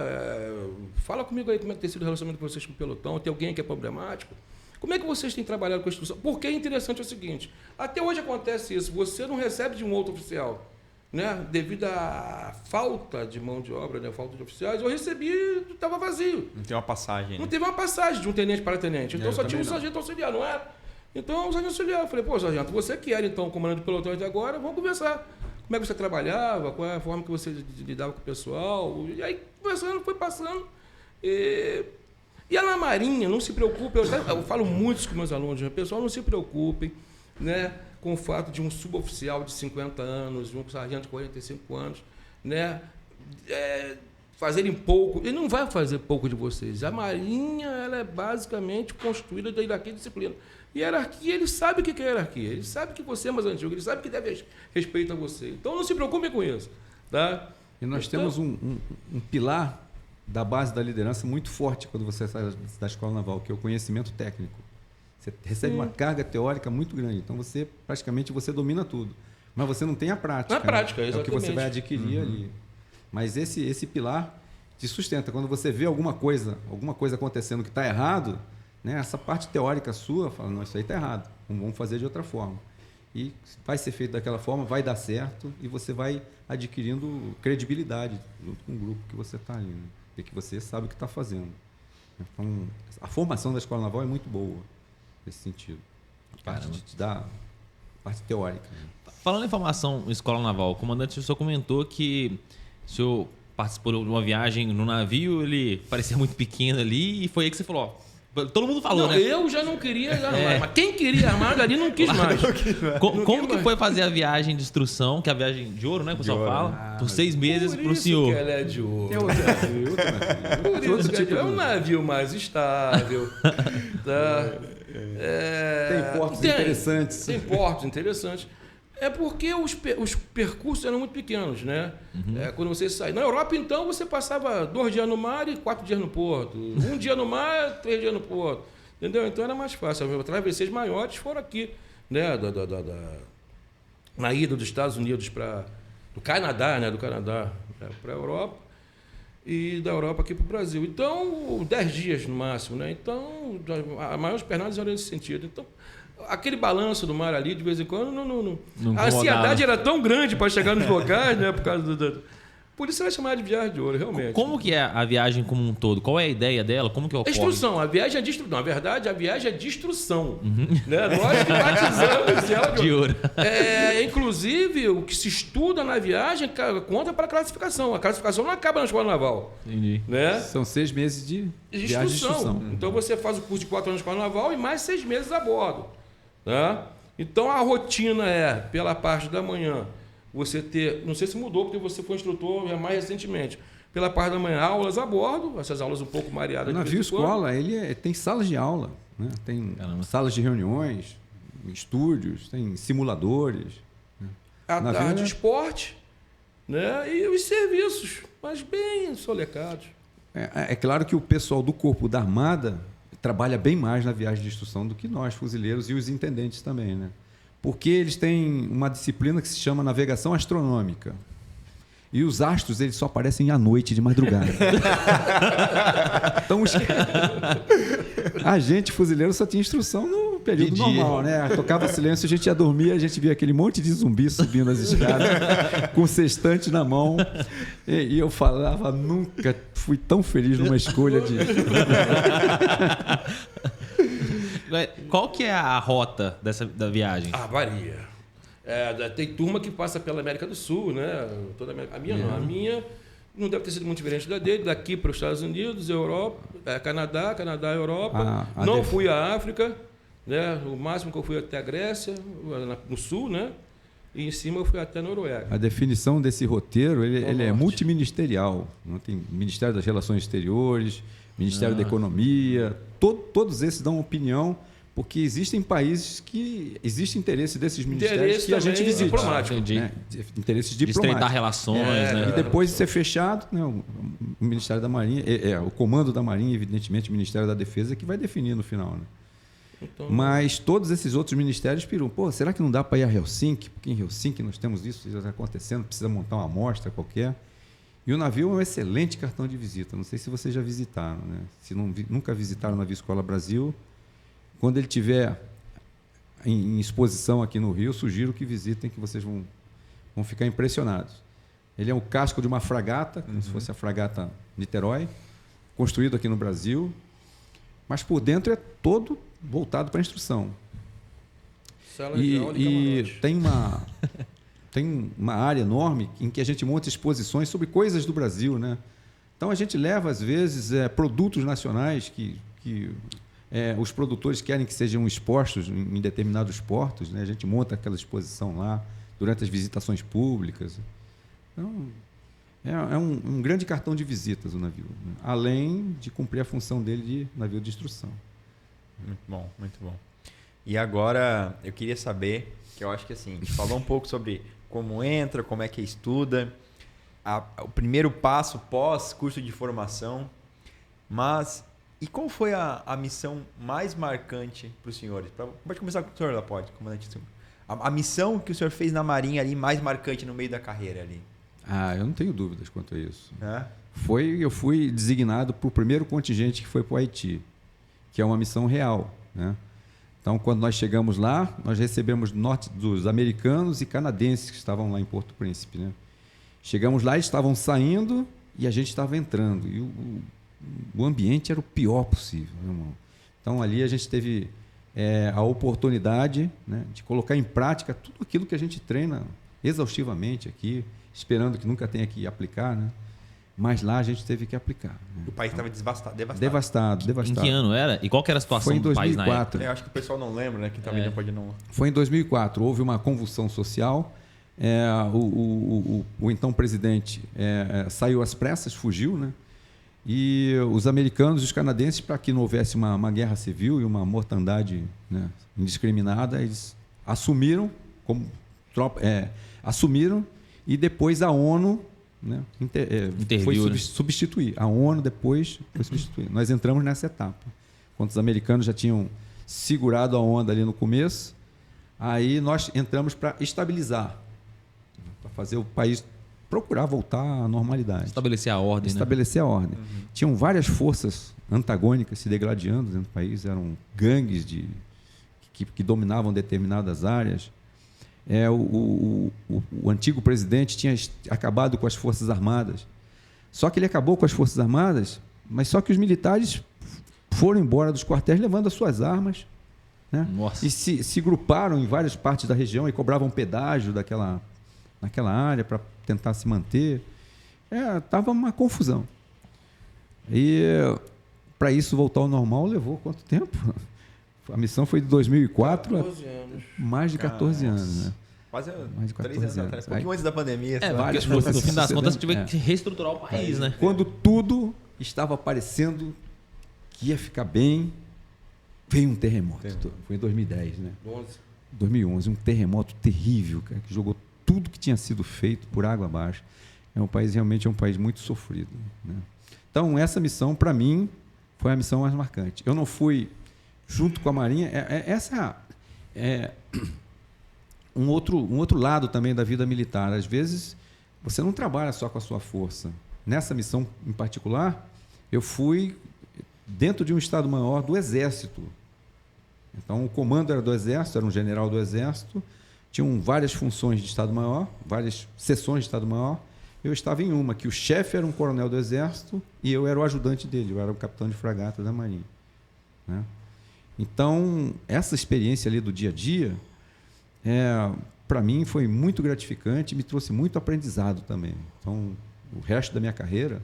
fala comigo aí como é que tem sido o relacionamento de vocês com o pelotão. Tem alguém que é problemático? Como é que vocês têm trabalhado com a instrução? Porque é interessante o seguinte, até hoje acontece isso, você não recebe de um outro oficial, né? Devido à falta de mão de obra, né? Falta de oficiais, eu recebi e estava vazio. Não tem uma passagem. Né? Não teve uma passagem de um tenente para tenente, então só tinha um sargento auxiliar, não era? Então, o sargento auxiliar, eu falei, sargento, você que era então comandante do pelotão até agora, vamos conversar. Como é que você trabalhava, qual é a forma que você lidava com o pessoal, e aí conversando, foi passando, E na Marinha, não se preocupe, eu falo muito com meus alunos, pessoal, não se preocupem, né, com o fato de um suboficial de 50 anos, de um sargento de 45 anos, né, fazerem pouco. Ele não vai fazer pouco de vocês. A Marinha ela é basicamente construída da hierarquia e disciplina. E a hierarquia, ele sabe o que é hierarquia, ele sabe que você é mais antigo, ele sabe que deve respeito a você. Então não se preocupe com isso. Tá? E nós temos um pilar da base da liderança muito forte quando você sai da escola naval, que é o conhecimento técnico. Você recebe uma carga teórica muito grande, então praticamente você domina tudo, mas você não tem a prática. Na prática, né? exatamente. É o que você vai adquirir ali. Mas esse pilar te sustenta. Quando você vê alguma coisa acontecendo que está errado, né? Essa parte teórica sua fala, não, isso aí está errado, vamos fazer de outra forma. e vai ser feito daquela forma, vai dar certo e você vai adquirindo credibilidade junto com o grupo que você está ali, né? E que você sabe o que está fazendo. Então, a formação da Escola Naval é muito boa nesse sentido. A parte de te dar a parte teórica. Né? Falando em formação em Escola Naval, o comandante, o senhor comentou que o senhor participou de uma viagem no navio, ele parecia muito pequeno ali, e foi aí que você falou, ó, todo mundo falou, não, né? Eu já não queria armar, mas quem queria armar ali não quis mais. Como que foi fazer a viagem de instrução, que é a viagem de ouro, né, que o pessoal fala, por 6 meses Por pro isso senhor? que ela é de ouro. Tem outro navio, Por isso que é um navio mais estável. Tá? Tem portos interessantes. Tem portos interessantes. É porque os percursos eram muito pequenos, né? Quando você sai. Na Europa, então, você passava 2 dias no mar e 4 dias no porto. 1 dia no mar, 3 dias no porto. Entendeu? Então era mais fácil. As travessias maiores foram aqui, né? Na ida dos Estados Unidos para do Canadá, né? Do Canadá para a Europa. E da Europa aqui para o Brasil. Então, 10 dias no máximo, né? Então, a maior pernadas eram nesse sentido. Então, aquele balanço do mar ali, de vez em quando, não a ansiedade era tão grande para chegar nos locais, né? Por causa Por isso ela é chamada de viagem de ouro, realmente. Como que é a viagem como um todo? Qual é a ideia dela? Como que ocorre? Instrução. A viagem é de instrução. Na verdade, a viagem é de instrução. Né? Nós que batizamos ela de ouro. Inclusive, o que se estuda na viagem conta para a classificação. A classificação não acaba na escola naval. Entendi. Né? São 6 meses de viagem de instrução. Então você faz o curso de 4 anos na escola naval e mais 6 meses a bordo. Tá? Então a rotina é, pela parte da manhã, você ter, não sei se mudou porque você foi instrutor mais recentemente, pela parte da manhã, aulas a bordo, essas aulas um pouco mareadas. O navio escola, tem salas de aula, né? Tem salas de reuniões, estúdios, tem simuladores. Né? A tarde de esporte, né? E os serviços, mas bem solecados. É claro que o pessoal do Corpo da Armada trabalha bem mais na viagem de instrução do que nós, fuzileiros, e os intendentes também, né? Porque eles têm uma disciplina que se chama navegação astronômica. E os astros, eles só aparecem à noite, de madrugada. Então, a gente, fuzileiro, só tinha instrução no período normal, né? Tocava silêncio, a gente ia dormir, a gente via aquele monte de zumbi subindo as escadas, com o sextante na mão. E eu falava, nunca fui tão feliz numa escolha de... Qual que é a rota da viagem? Varia. Tem turma que passa pela América do Sul, né? A minha não. A minha não deve ter sido muito diferente da dele. Daqui para os Estados Unidos, Europa, Canadá, Europa. Não fui à África, né? O máximo que eu fui até a Grécia, no sul, né? E em cima eu fui até a Noruega. A definição desse roteiro, ele é multiministerial. Não tem Ministério das Relações Exteriores, Ministério da Economia, todos esses dão opinião, porque existem países que existe interesse desses ministérios que a gente visita. Diplomático. Né? Interesses diplomáticos. De estreitar relações, né? E depois de ser fechado, né, o Ministério da Marinha, o Comando da Marinha, evidentemente, o Ministério da Defesa, que vai definir no final. Né? Então, mas todos esses outros ministérios piram, será que não dá para ir a Helsinki? Porque em Helsinki nós temos isso acontecendo, precisa montar uma amostra qualquer. E o navio é um excelente cartão de visita. Não sei se vocês já visitaram, né? Se nunca visitaram o Navio Escola Brasil, quando ele estiver em exposição aqui no Rio, sugiro que visitem, que vocês vão ficar impressionados. Ele é um casco de uma fragata, como se fosse a fragata Niterói, construído aqui no Brasil, mas por dentro é todo voltado para a instrução. Sala de aula e tem uma área enorme em que a gente monta exposições sobre coisas do Brasil, né? Então a gente leva às vezes produtos nacionais que os produtores querem que sejam expostos em determinados portos, né? A gente monta aquela exposição lá durante as visitações públicas. Então é um grande cartão de visitas o navio, né? Além de cumprir a função dele de navio de instrução. Muito bom, muito bom. E agora eu queria saber, que eu acho que assim, a gente falou um pouco sobre como entra, como é que estuda, o primeiro passo pós curso de formação, mas e qual foi a missão mais marcante para os senhores? Pode começar com o senhor, Lapode, comandante. A missão que o senhor fez na Marinha ali mais marcante no meio da carreira ali? Eu não tenho dúvidas quanto a isso. Eu fui designado para o primeiro contingente que foi para o Haiti, que é uma missão real, né? Então, quando nós chegamos lá, nós recebemos dos americanos e canadenses que estavam lá em Porto Príncipe, né? Chegamos lá, eles estavam saindo e a gente estava entrando. E o ambiente era o pior possível, meu irmão. Então, ali a gente teve a oportunidade, né, de colocar em prática tudo aquilo que a gente treina exaustivamente aqui, esperando que nunca tenha que aplicar, né? Mas lá a gente teve que aplicar. Né? O país estava devastado. Devastado. Em que ano era? E qual que era a situação Foi em do país na época? 2004. Eu acho que o pessoal não lembra, né? Quem tá vendo pode não... Foi em 2004. Houve uma convulsão social. O então presidente saiu às pressas, fugiu, né? E os americanos e os canadenses, para que não houvesse uma guerra civil e uma mortandade, né, indiscriminada, eles assumiram como tropa, assumiram, e depois a ONU, né, foi substituir. A ONU depois foi substituir. Nós entramos nessa etapa. Quando os americanos já tinham segurado a onda ali no começo, aí nós entramos para estabilizar, para fazer o país procurar voltar à normalidade. Estabelecer a ordem. Estabelecer a ordem. Tinham várias forças antagônicas se degladiando dentro do país, eram gangues que dominavam determinadas áreas. O antigo presidente tinha acabado com as Forças Armadas. Só que ele acabou com as Forças Armadas, mas só que os militares foram embora dos quartéis levando as suas armas, né? E se gruparam em várias partes da região e cobravam pedágio naquela área para tentar se manter. Estava uma confusão. E para isso voltar ao normal levou quanto tempo? A missão foi de 2004 a mais de 14 anos. Né? Quase mais de 3 anos atrás. Um pouquinho antes da pandemia. Porque no fim das contas tiver que reestruturar o país, né? Quando tudo estava parecendo que ia ficar bem, veio um terremoto. Foi em 2010, né? 2011, um terremoto terrível, cara, que jogou tudo que tinha sido feito por água abaixo. Realmente é um país muito sofrido, né? Então, essa missão, para mim, foi a missão mais marcante. Eu não fui junto com a Marinha. Essa é um outro lado também da vida militar. Às vezes, você não trabalha só com a sua força. Nessa missão em particular, eu fui dentro de um Estado-Maior do Exército. Então, o comando era do Exército, era um general do Exército. Tinham várias funções de Estado-Maior, várias seções de Estado-Maior. Eu estava em uma, que o chefe era um coronel do Exército e eu era o ajudante dele, eu era o capitão de fragata da Marinha, né? Então, essa experiência ali do dia a dia, para mim, foi muito gratificante e me trouxe muito aprendizado também. Então, o resto da minha carreira,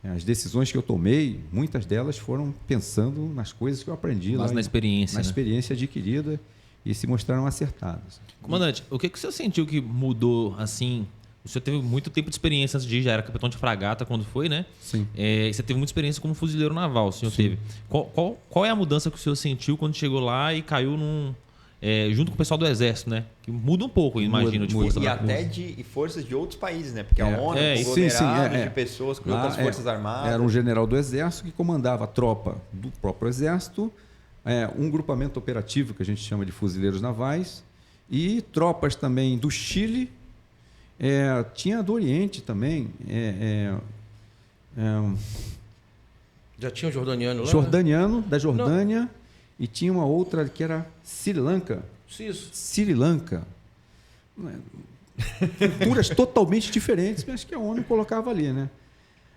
as decisões que eu tomei, muitas delas foram pensando nas coisas que eu aprendi lá. Na experiência. Na experiência adquirida, e se mostraram acertadas. Comandante, o que você sentiu que mudou assim? O senhor teve muito tempo de experiência antes de ir, já era capitão de fragata quando foi, né? Sim. Você teve muita experiência como fuzileiro naval, o senhor teve. Qual é a mudança que o senhor sentiu quando chegou lá e caiu junto com o pessoal do Exército, né? Que muda um pouco, imagino, de força. E até de forças de outros países, né? Porque a ONU é um conglomerado de pessoas com outras forças armadas. Era um general do Exército que comandava a tropa do próprio Exército, um grupamento operativo que a gente chama de fuzileiros navais, e tropas também do Chile, tinha do Oriente também. Já tinha um jordaniano lá? Jordaniano, da Jordânia. Não. E tinha uma outra que era Sri Lanka. Isso. Sri Lanka. Culturas totalmente diferentes, mas que a ONU colocava ali, né?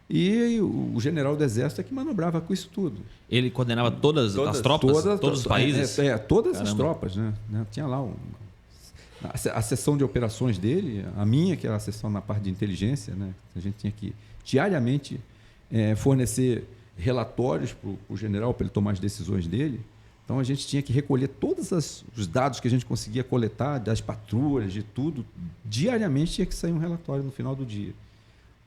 E o general do Exército é que manobrava com isso tudo. Ele coordenava todas as tropas? Todos os países? Todas Caramba. as tropas, né? Tinha lá a seção de operações dele, a minha, que era a seção na parte de inteligência, né? A gente tinha que diariamente fornecer relatórios para o general para ele tomar as decisões dele. Então, a gente tinha que recolher todos os dados que a gente conseguia coletar, das patrulhas, de tudo. Diariamente tinha que sair um relatório no final do dia.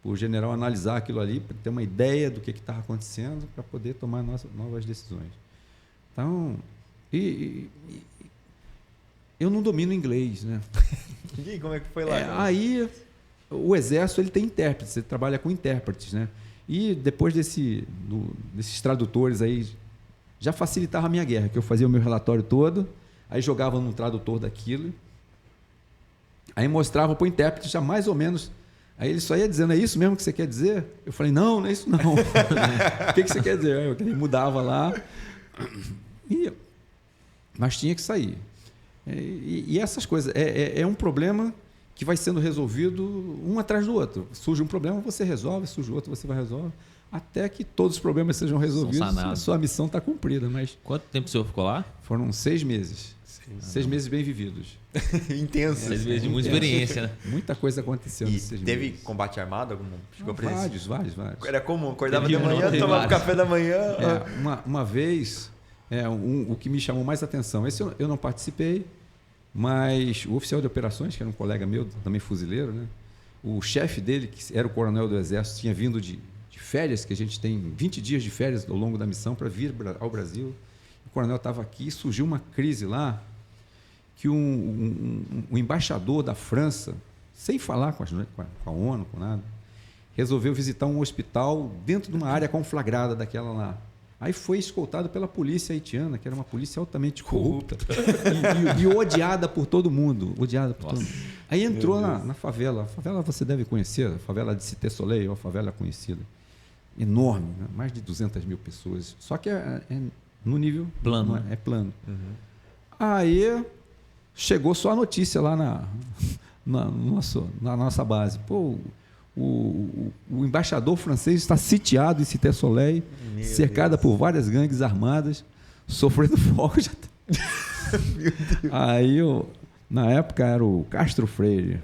Para o general analisar aquilo ali, para ter uma ideia do que estava acontecendo, para poder tomar novas decisões. Então, eu não domino inglês, né? E como é que foi lá? Aí, o Exército ele tem intérpretes, ele trabalha com intérpretes, né? E depois desses tradutores aí, já facilitava a minha guerra, que eu fazia o meu relatório todo, aí jogava num tradutor daquilo, aí mostrava para o intérprete já mais ou menos, aí ele só ia dizendo, é isso mesmo que você quer dizer? Eu falei, não é isso não. O que você quer dizer? Ele mudava lá. E Mas tinha que sair. E essas coisas. É um problema que vai sendo resolvido um atrás do outro. Surge um problema, você resolve, surge outro, você vai resolver. Até que todos os problemas sejam resolvidos, a sua missão está cumprida. Mas quanto tempo o senhor ficou lá? Foram 6 meses. 6 meses bem vividos. Intenso. 6 meses de muita experiência, né? Muita coisa aconteceu E nesses 6 teve meses. combate armado? Chegou Vários. Era comum, acordava Teve de um, manhã, teve tomava vários. café da manhã. Uma vez, o que me chamou mais atenção, esse eu não participei, mas o oficial de operações, que era um colega meu, também fuzileiro, né? O chefe dele, que era o coronel do Exército, tinha vindo de férias, que a gente tem 20 dias de férias ao longo da missão para vir ao Brasil. O coronel estava aqui e surgiu uma crise lá, que um embaixador da França, sem falar com a ONU, com nada, resolveu visitar um hospital dentro de uma área conflagrada daquela lá. Aí foi escoltado pela polícia haitiana, que era uma polícia altamente corrupta e odiada por todo mundo. Odiada por todo mundo. Aí entrou na favela. A favela você deve conhecer, a favela de Cité Soleil, é uma favela conhecida. Enorme, né? Mais de 200 mil pessoas. Só que é no nível plano. É plano. Aí chegou só a notícia lá na nossa base. Pô, o embaixador francês está sitiado em Cité Soleil, cercada por várias gangues armadas, sofrendo fogo. Aí, na época, era o Castro Freire,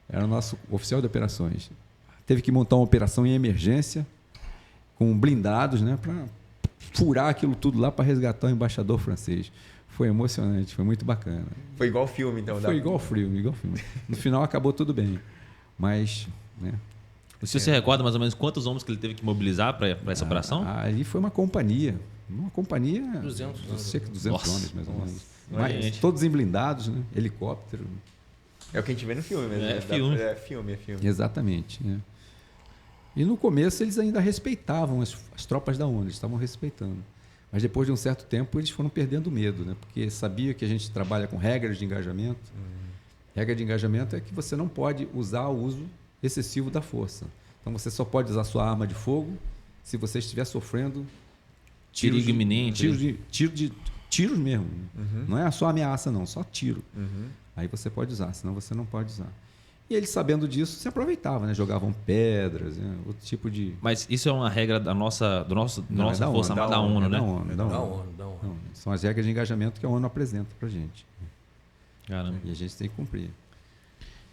era o nosso oficial de operações. Teve que montar uma operação em emergência, com blindados, né, para furar aquilo tudo lá para resgatar o embaixador francês. Foi emocionante, foi muito bacana. Foi igual filme, então. Foi igual filme. No final acabou tudo bem. Mas, né? O senhor se recorda mais ou menos quantos homens que ele teve que mobilizar para essa operação? Ali foi uma companhia. 200 homens. Cerca de 200 homens, mais ou menos. Mas, Mas, todos em blindados, né? Helicóptero. É o que a gente vê no filme mesmo. É filme. Exatamente. Né? E no começo eles ainda respeitavam as tropas da ONU, eles estavam respeitando. Mas depois de um certo tempo eles foram perdendo medo, né? Porque sabia que a gente trabalha com regras de engajamento. Regra de engajamento é que você não pode usar o uso excessivo da força. Então você só pode usar sua arma de fogo se você estiver sofrendo Perigo iminente. Tiros mesmo. Não é só ameaça, não, só tiro. Aí você pode usar, senão você não pode usar. E eles, sabendo disso, se aproveitavam, né? Jogavam pedras, né? Outro tipo de... Mas isso é uma regra da nossa Força Armada da ONU, né? Da ONU. São as regras de engajamento que a ONU apresenta para a gente. Caramba. E a gente tem que cumprir.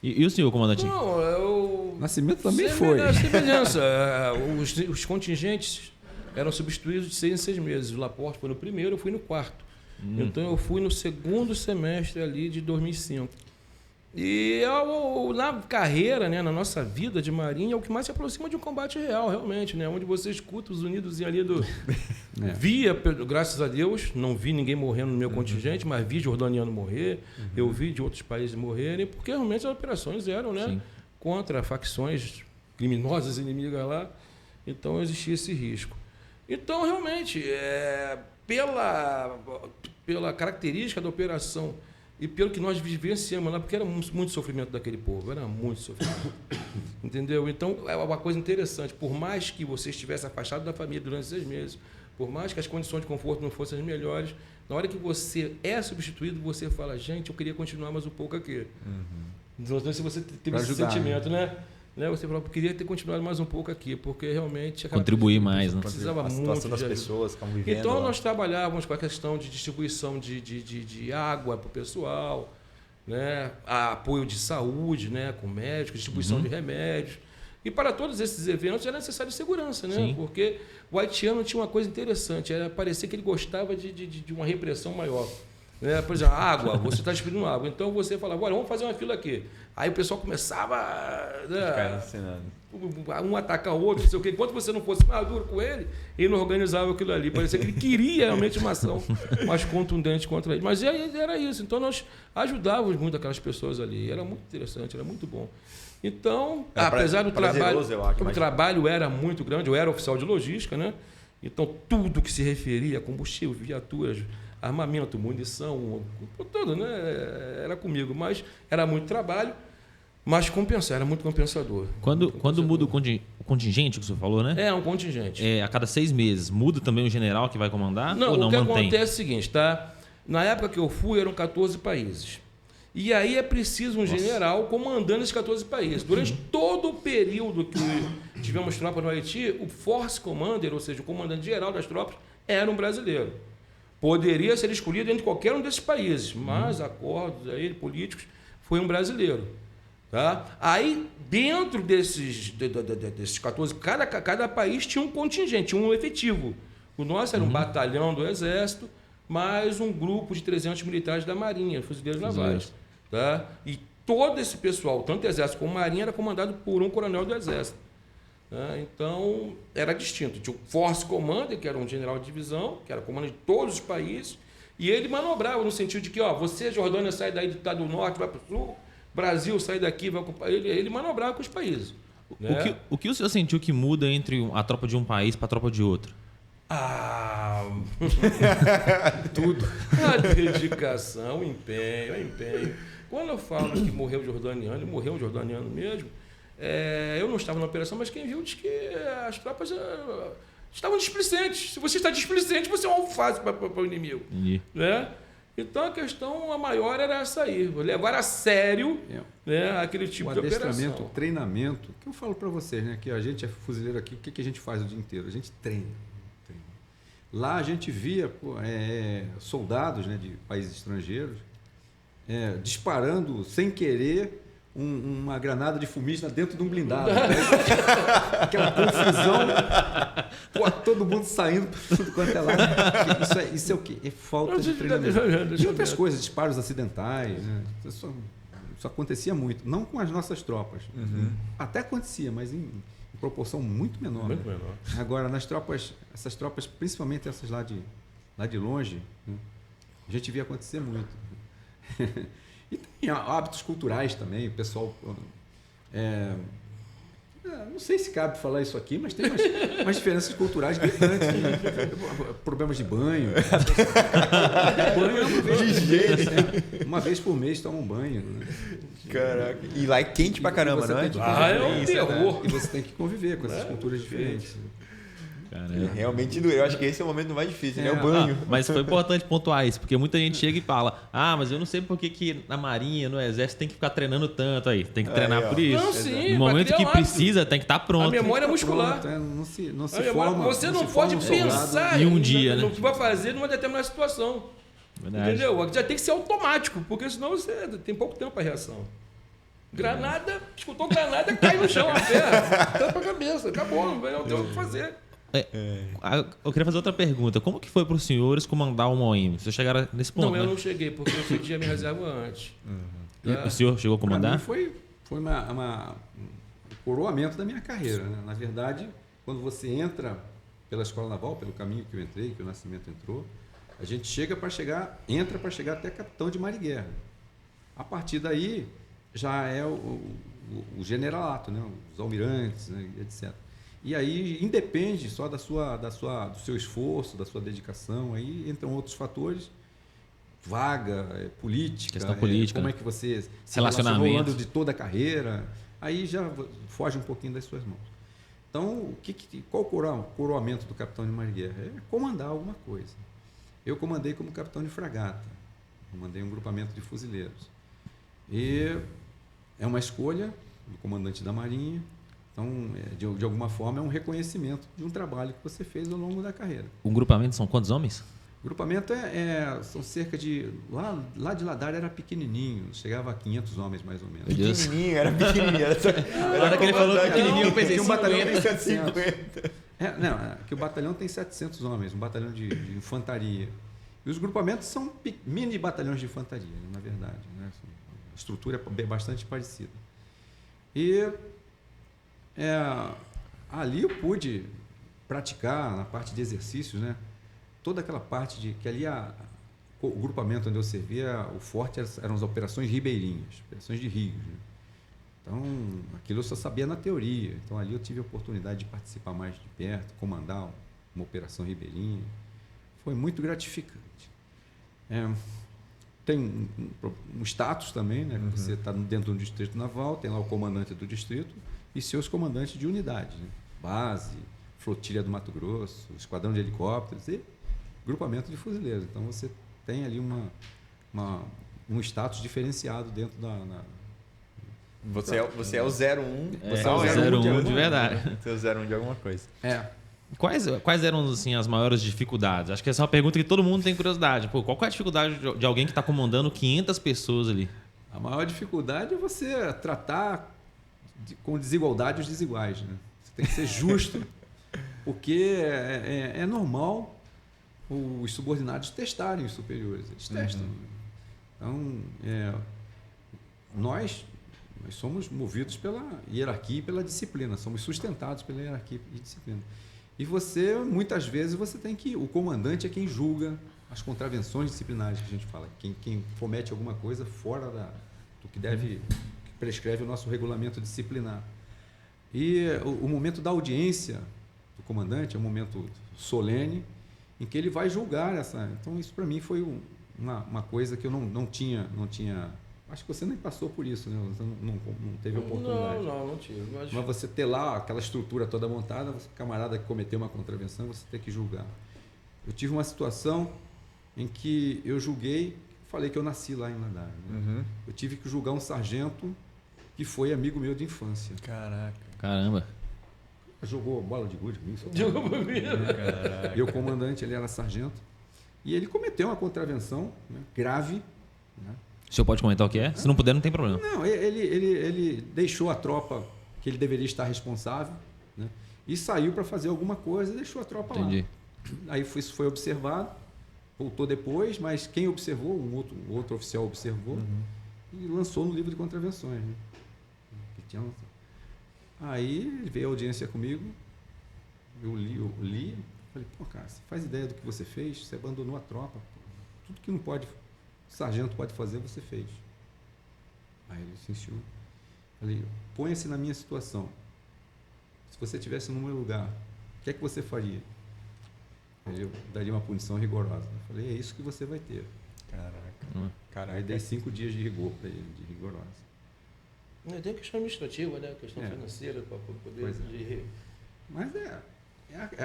E o senhor, comandante? Não, eu... Nascimento também foi. Semelhança. Os contingentes eram substituídos de 6 em 6 meses. O Laporte foi no primeiro, eu fui no quarto. Então eu fui no segundo semestre ali de 2005. E na carreira, né, na nossa vida de marinha, é o que mais se aproxima de um combate real, realmente, né? Onde você escuta os unidos ali do... Via, graças a Deus, não vi ninguém morrendo no meu contingente, mas vi jordaniano morrer, eu vi de outros países morrerem, porque realmente as operações eram, né, contra facções criminosas inimigas lá, então existia esse risco. Então, realmente, pela característica da operação e pelo que nós vivenciamos lá, porque era muito sofrimento daquele povo, era muito sofrimento. Entendeu? Então, é uma coisa interessante. Por mais que você estivesse afastado da família durante 6 meses, por mais que as condições de conforto não fossem as melhores, na hora que você é substituído, você fala, gente, eu queria continuar mais um pouco aqui. Então, se você teve esse sentimento, né? Você falou, eu queria ter continuado mais um pouco aqui, porque realmente... Contribuir mais, né? Precisava a muito situação das pessoas que estavam vivendo. Então, lá. nós trabalhávamos com a questão de distribuição de água para o pessoal, né? Apoio de saúde, né? Com médicos, distribuição de remédios. E para todos esses eventos era necessário segurança, né? Sim. Porque o haitiano tinha uma coisa interessante, era parecer que ele gostava de uma repressão maior. Né? Por exemplo, água, você está distribuindo água. Então você falava, olha, vamos fazer uma fila aqui. Aí o pessoal começava um atacar o outro, não sei o quê. Enquanto você não fosse mais duro com ele, ele não organizava aquilo ali. Parecia que ele queria realmente uma ação mais contundente contra ele. Mas era isso. Então nós ajudávamos muito aquelas pessoas ali. Era muito interessante, era muito bom. Então, apesar do trabalho, o trabalho era muito grande, eu era oficial de logística, né? Então tudo que se referia a combustível, viaturas, armamento, munição, tudo, né? Era comigo, mas era muito trabalho, mas era muito compensador. Quando muda o contingente que você falou, né? É um contingente. A cada 6 meses, muda também o general que vai comandar? Não, ou não o que mantém? acontece é o seguinte, tá? Na época que eu fui, eram 14 países. E aí é preciso um general comandando esses 14 países. Durante todo o período que tivemos tropas no Haiti, o Force Commander, ou seja, o comandante geral das tropas, era um brasileiro. Poderia ser escolhido entre qualquer um desses países, mas acordos aí, políticos, foi um brasileiro. Tá? Aí, dentro desses 14, cada país tinha um contingente, um efetivo. O nosso era um batalhão do Exército, mais um grupo de 300 militares da Marinha, fuzileiros navais. Tá? E todo esse pessoal, tanto Exército como Marinha, era comandado por um coronel do Exército. Tá? Então, era distinto. Tinha o Force Commander, que era um general de divisão, que era comandante de todos os países, e ele manobrava no sentido de que, você, Jordânia, sai daí do norte, vai para o sul, Brasil, sai daqui, vai ocupar. Ele manobrava com os países. Né? O que o senhor sentiu que muda entre a tropa de um país para a tropa de outro? Tudo. A dedicação, o empenho. Quando eu falo que morreu um jordaniano mesmo, eu não estava na operação, mas quem viu diz que as tropas estavam displicentes. Se você está displicente, você é um alface para o inimigo. Né? Então a questão maior era essa aí, levar a sério aquele tipo de operação. O adestramento, o treinamento, que eu falo para vocês, né, que a gente é fuzileiro aqui, o que a gente faz o dia inteiro? A gente treina. Lá a gente via soldados, né, de países estrangeiros disparando sem querer uma granada de fumígena dentro de um blindado. Né? Aquela confusão, todo mundo saindo por tudo quanto é lado. Isso é o quê? É falta de treinamento. E outras coisas, disparos acidentais. Né? Isso acontecia muito. Não com as nossas tropas. Até acontecia, mas em proporção muito menor. Muito né? menor. Agora, essas tropas, principalmente essas lá de longe, né? A gente via acontecer muito. E tem hábitos culturais também, o pessoal... não sei se cabe falar isso aqui, mas tem umas diferenças culturais gritantes. Né? Problemas de banho. Uma vez por mês toma um banho. Né? Caraca. E lá é quente pra caramba, não é? É um terror. E você tem que conviver com essas culturas diferentes. Realmente doeu. Eu acho que esse é o momento mais difícil, né? O banho. Mas foi importante pontuar isso, porque muita gente chega e fala: mas eu não sei por que na Marinha, no Exército, tem que ficar treinando tanto aí. Tem que treinar por isso. Não, sim, no momento que precisa, tem que estar pronto. A memória muscular. Não se forma. Você não pode pensar em um dia, né? no que vai fazer numa determinada situação. Verdade. Entendeu? Já tem que ser automático, porque senão você tem pouco tempo para reação. Granada, escutou granada, cai no chão a terra, tampa a cabeça, acabou, não tem o que fazer. Eu queria fazer outra pergunta. Como que foi para os senhores comandar o OIM? Vocês chegaram nesse ponto? Não, eu não cheguei, porque eu pedi a minha reserva antes. O senhor chegou a comandar? Pra mim foi um coroamento da minha carreira. Né? Na verdade, quando você entra pela Escola Naval, pelo caminho que eu entrei, que o Nascimento entrou, a gente entra para chegar até capitão de mar e guerra. A partir daí já é o generalato, né? Os almirantes, né? Etc. E aí independe só do seu esforço, da sua dedicação. Aí entram outros fatores, vaga, política, questão política, como é que você se relacionamento relacionou ao longo de toda a carreira. Aí já foge um pouquinho das suas mãos. Então, qual o coroamento do capitão de mar e guerra? É comandar alguma coisa. Eu comandei como capitão de fragata, comandei um grupamento de fuzileiros. E é uma escolha do comandante da Marinha. Então, de alguma forma, é um reconhecimento de um trabalho que você fez ao longo da carreira. O grupamento são quantos homens? O grupamento são cerca de... Lá de Ladar era pequenininho, chegava a 500 homens, mais ou menos. Era pequenininho. Na hora que ele falou pequenininho, eu pensei, um batalhão tem 150. Que o batalhão tem 700 homens, um batalhão de infantaria. E os grupamentos são mini batalhões de infantaria, na verdade. Né? A estrutura é bastante parecida. E ali eu pude praticar, na parte de exercícios, né? Toda aquela parte de que ali o grupamento onde eu servia, o forte eram as operações ribeirinhas, operações de rios. Né? Então, aquilo eu só sabia na teoria. Então, ali eu tive a oportunidade de participar mais de perto, comandar uma operação ribeirinha. Foi muito gratificante. Tem um status também, né? Que você está dentro do distrito naval, tem lá o comandante do distrito e seus comandantes de unidade. Né? Base, flotilha do Mato Grosso, esquadrão de helicópteros e grupamento de fuzileiros. Então, você tem ali um status diferenciado dentro Você é o 01. É, Você é o 01 de verdade. Você é o 01 de alguma coisa. Quais eram assim, as maiores dificuldades? Acho que essa é uma pergunta que todo mundo tem curiosidade. Pô, qual que é a dificuldade de alguém que está comandando 500 pessoas ali? A maior dificuldade é você tratar com desigualdade os desiguais. Né? Você tem que ser justo, porque é normal os subordinados testarem os superiores. Eles testam. Então, nós somos movidos pela hierarquia e pela disciplina. Somos sustentados pela hierarquia e disciplina. E você, muitas vezes, o comandante é quem julga as contravenções disciplinares que a gente fala. Quem comete alguma coisa fora do que que prescreve o nosso regulamento disciplinar. E o momento da audiência do comandante é um momento solene em que ele vai julgar essa. Então, isso para mim foi uma coisa que eu não tinha. Acho que você nem passou por isso, né? Você não teve oportunidade. Não tive. Mas você ter lá aquela estrutura toda montada, o camarada que cometeu uma contravenção, você tem que julgar. Eu tive uma situação em que eu julguei, falei que eu nasci lá em Ladar. Né? Eu tive que julgar um sargento que foi amigo meu de infância. Caraca. Caramba. Jogou bola de gude comigo. Jogou comigo. E o comandante, ele era sargento. E ele cometeu uma contravenção, né, grave. Né? O senhor pode comentar o que é? Se não puder, não tem problema. Não, ele deixou a tropa que ele deveria estar responsável, né, e saiu para fazer alguma coisa e deixou a tropa Entendi. lá. Aí isso foi observado, voltou depois, mas quem observou, um outro oficial observou e lançou no livro de contravenções. Né? Aí ele veio à audiência comigo, eu li, falei, pô, cara, você faz ideia do que você fez? Você abandonou a tropa. Tudo que o sargento pode fazer, você fez. Aí ele se encheu. Falei, ponha-se na minha situação. Se você estivesse no meu lugar, o que é que você faria? Aí eu daria uma punição rigorosa. Eu falei, é isso que você vai ter. Caraca. Aí dei 5 dias de rigor para ele, de rigorosa. Tem a questão administrativa, né? A questão financeira para poder... Mas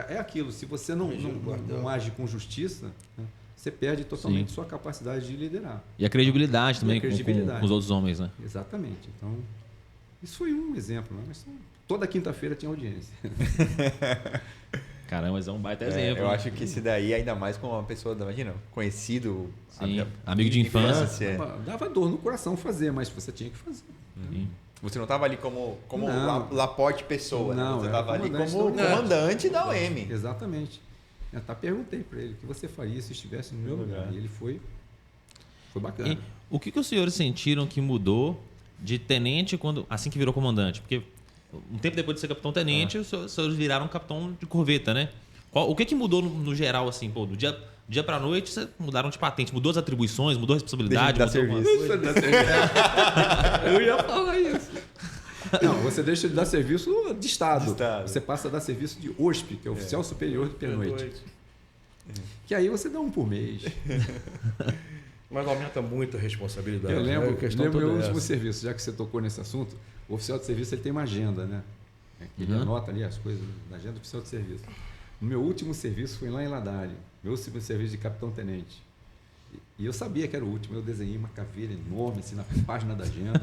é aquilo, se você não age com justiça, né, você perde totalmente sua capacidade de liderar. E a credibilidade também com os outros homens, né? Exatamente. Então, isso foi um exemplo. Né? Mas toda quinta-feira tinha audiência. Caramba, mas é um baita exemplo. Eu acho que esse daí, ainda mais com uma pessoa, imagina, conhecido, amigo de infância. Dava dor no coração fazer, mas você tinha que fazer. Você não estava ali como Laporte pessoa, não, você estava ali como comandante comandante da OM. Exatamente. Eu até perguntei para ele o que você faria se estivesse no meu lugar. E ele foi bacana. E o que os senhores sentiram que mudou de tenente assim que virou comandante? Porque um tempo depois de ser capitão-tenente, os senhores viraram capitão de corveta, né? O que mudou no geral, assim, pô, do dia para noite, vocês mudaram de patente, mudou as atribuições, mudou a responsabilidade, Deixa de dar mudou alguma coisa? Eu ia falar isso. Não, você deixa de dar serviço de Estado. Você passa a dar serviço de OSP, que é Oficial Superior de Pernoite. Que aí você dá um por mês. Mas aumenta muito a responsabilidade. Eu lembro do meu último serviço, já que você tocou nesse assunto, o oficial de serviço ele tem uma agenda, né? Ele anota ali as coisas na agenda do oficial de serviço. O meu último serviço foi lá em Ladário, meu serviço de capitão-tenente. E eu sabia que era o último, eu desenhei uma caveira enorme assim, na página da agenda.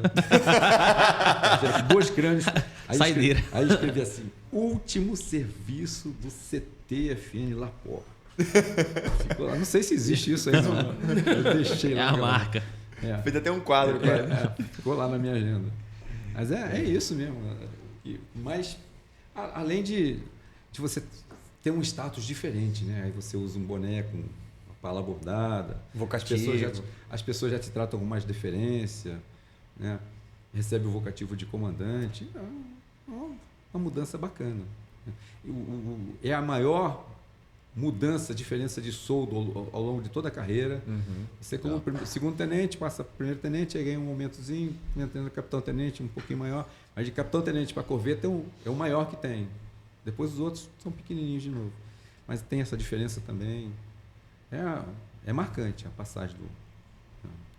2 crânios. Saideira. Aí escrevi assim, último serviço do CTFN Lapor. Ficou lá, não sei se existe isso aí, não. Eu deixei lá. É a marca. Fez até um quadro. Ficou lá na minha agenda. Mas é isso mesmo. Mas, além de você ter um status diferente, né? Aí você usa um boné com uma pala bordada. Vocativo. As pessoas já te tratam com mais deferência, né? Recebe o vocativo de comandante. É uma mudança bacana. É a maior mudança, diferença de soldo ao longo de toda a carreira. Você como segundo tenente, passa para primeiro tenente, aí ganha um momentozinho, entrando capitão tenente um pouquinho maior, mas de capitão tenente para corveta é o maior que tem. Depois os outros são pequenininhos de novo. Mas tem essa diferença também. É marcante a passagem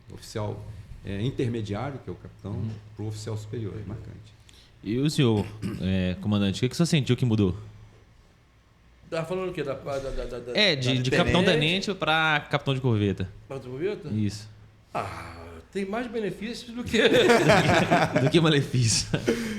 do oficial intermediário, que é o capitão, para o oficial superior. É marcante. E o senhor, comandante, o que você sentiu que mudou? Tá falando o quê? De capitão-tenente para capitão de corveta. Capitão de corveta? Isso. Tem mais benefícios do que... Do que malefício.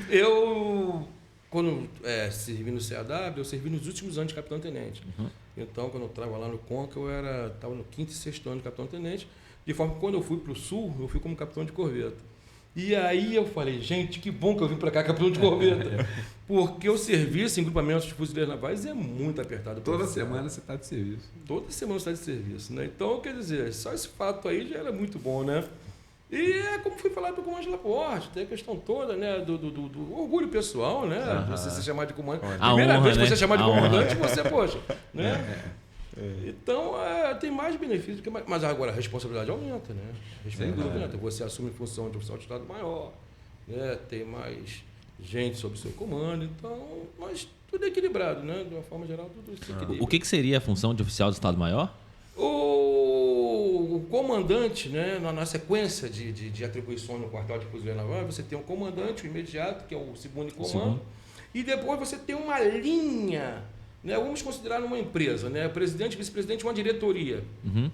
Eu, quando servi no CAW, eu servi nos últimos anos de capitão-tenente. Uhum. Então, quando eu estava lá no CONCA, eu estava no 5º e 6º ano de capitão-tenente. De forma que quando eu fui para o Sul, eu fui como capitão de corveta. E aí eu falei, gente, que bom que eu vim para cá capitão de corveta. Porque o serviço em grupamentos de fuzileiros navais é muito apertado. Toda semana você está de serviço. Toda semana você está de serviço, né? Então, quer dizer, só esse fato aí já era muito bom, né? E é como fui falar para o comandante Laporte, tem a questão toda, né, do orgulho pessoal, né? Você se chamar de comandante. Primeira vez que você chamar de comandante, você, poxa, né? Então, tem mais benefícios, mas agora a responsabilidade aumenta, né? A responsabilidade aumenta. Você assume função de oficial de Estado maior, né? Tem mais gente sob seu comando, então, mas tudo é equilibrado, né? De uma forma geral, tudo se equilibra. O que seria a função de oficial de Estado Maior? O comandante, né, na sequência de atribuições no quartel de fuzileiro naval, você tem um comandante, o imediato, que é o segundo em comando, e depois você tem uma linha, né, vamos considerar numa empresa, né, presidente, vice-presidente, uma diretoria.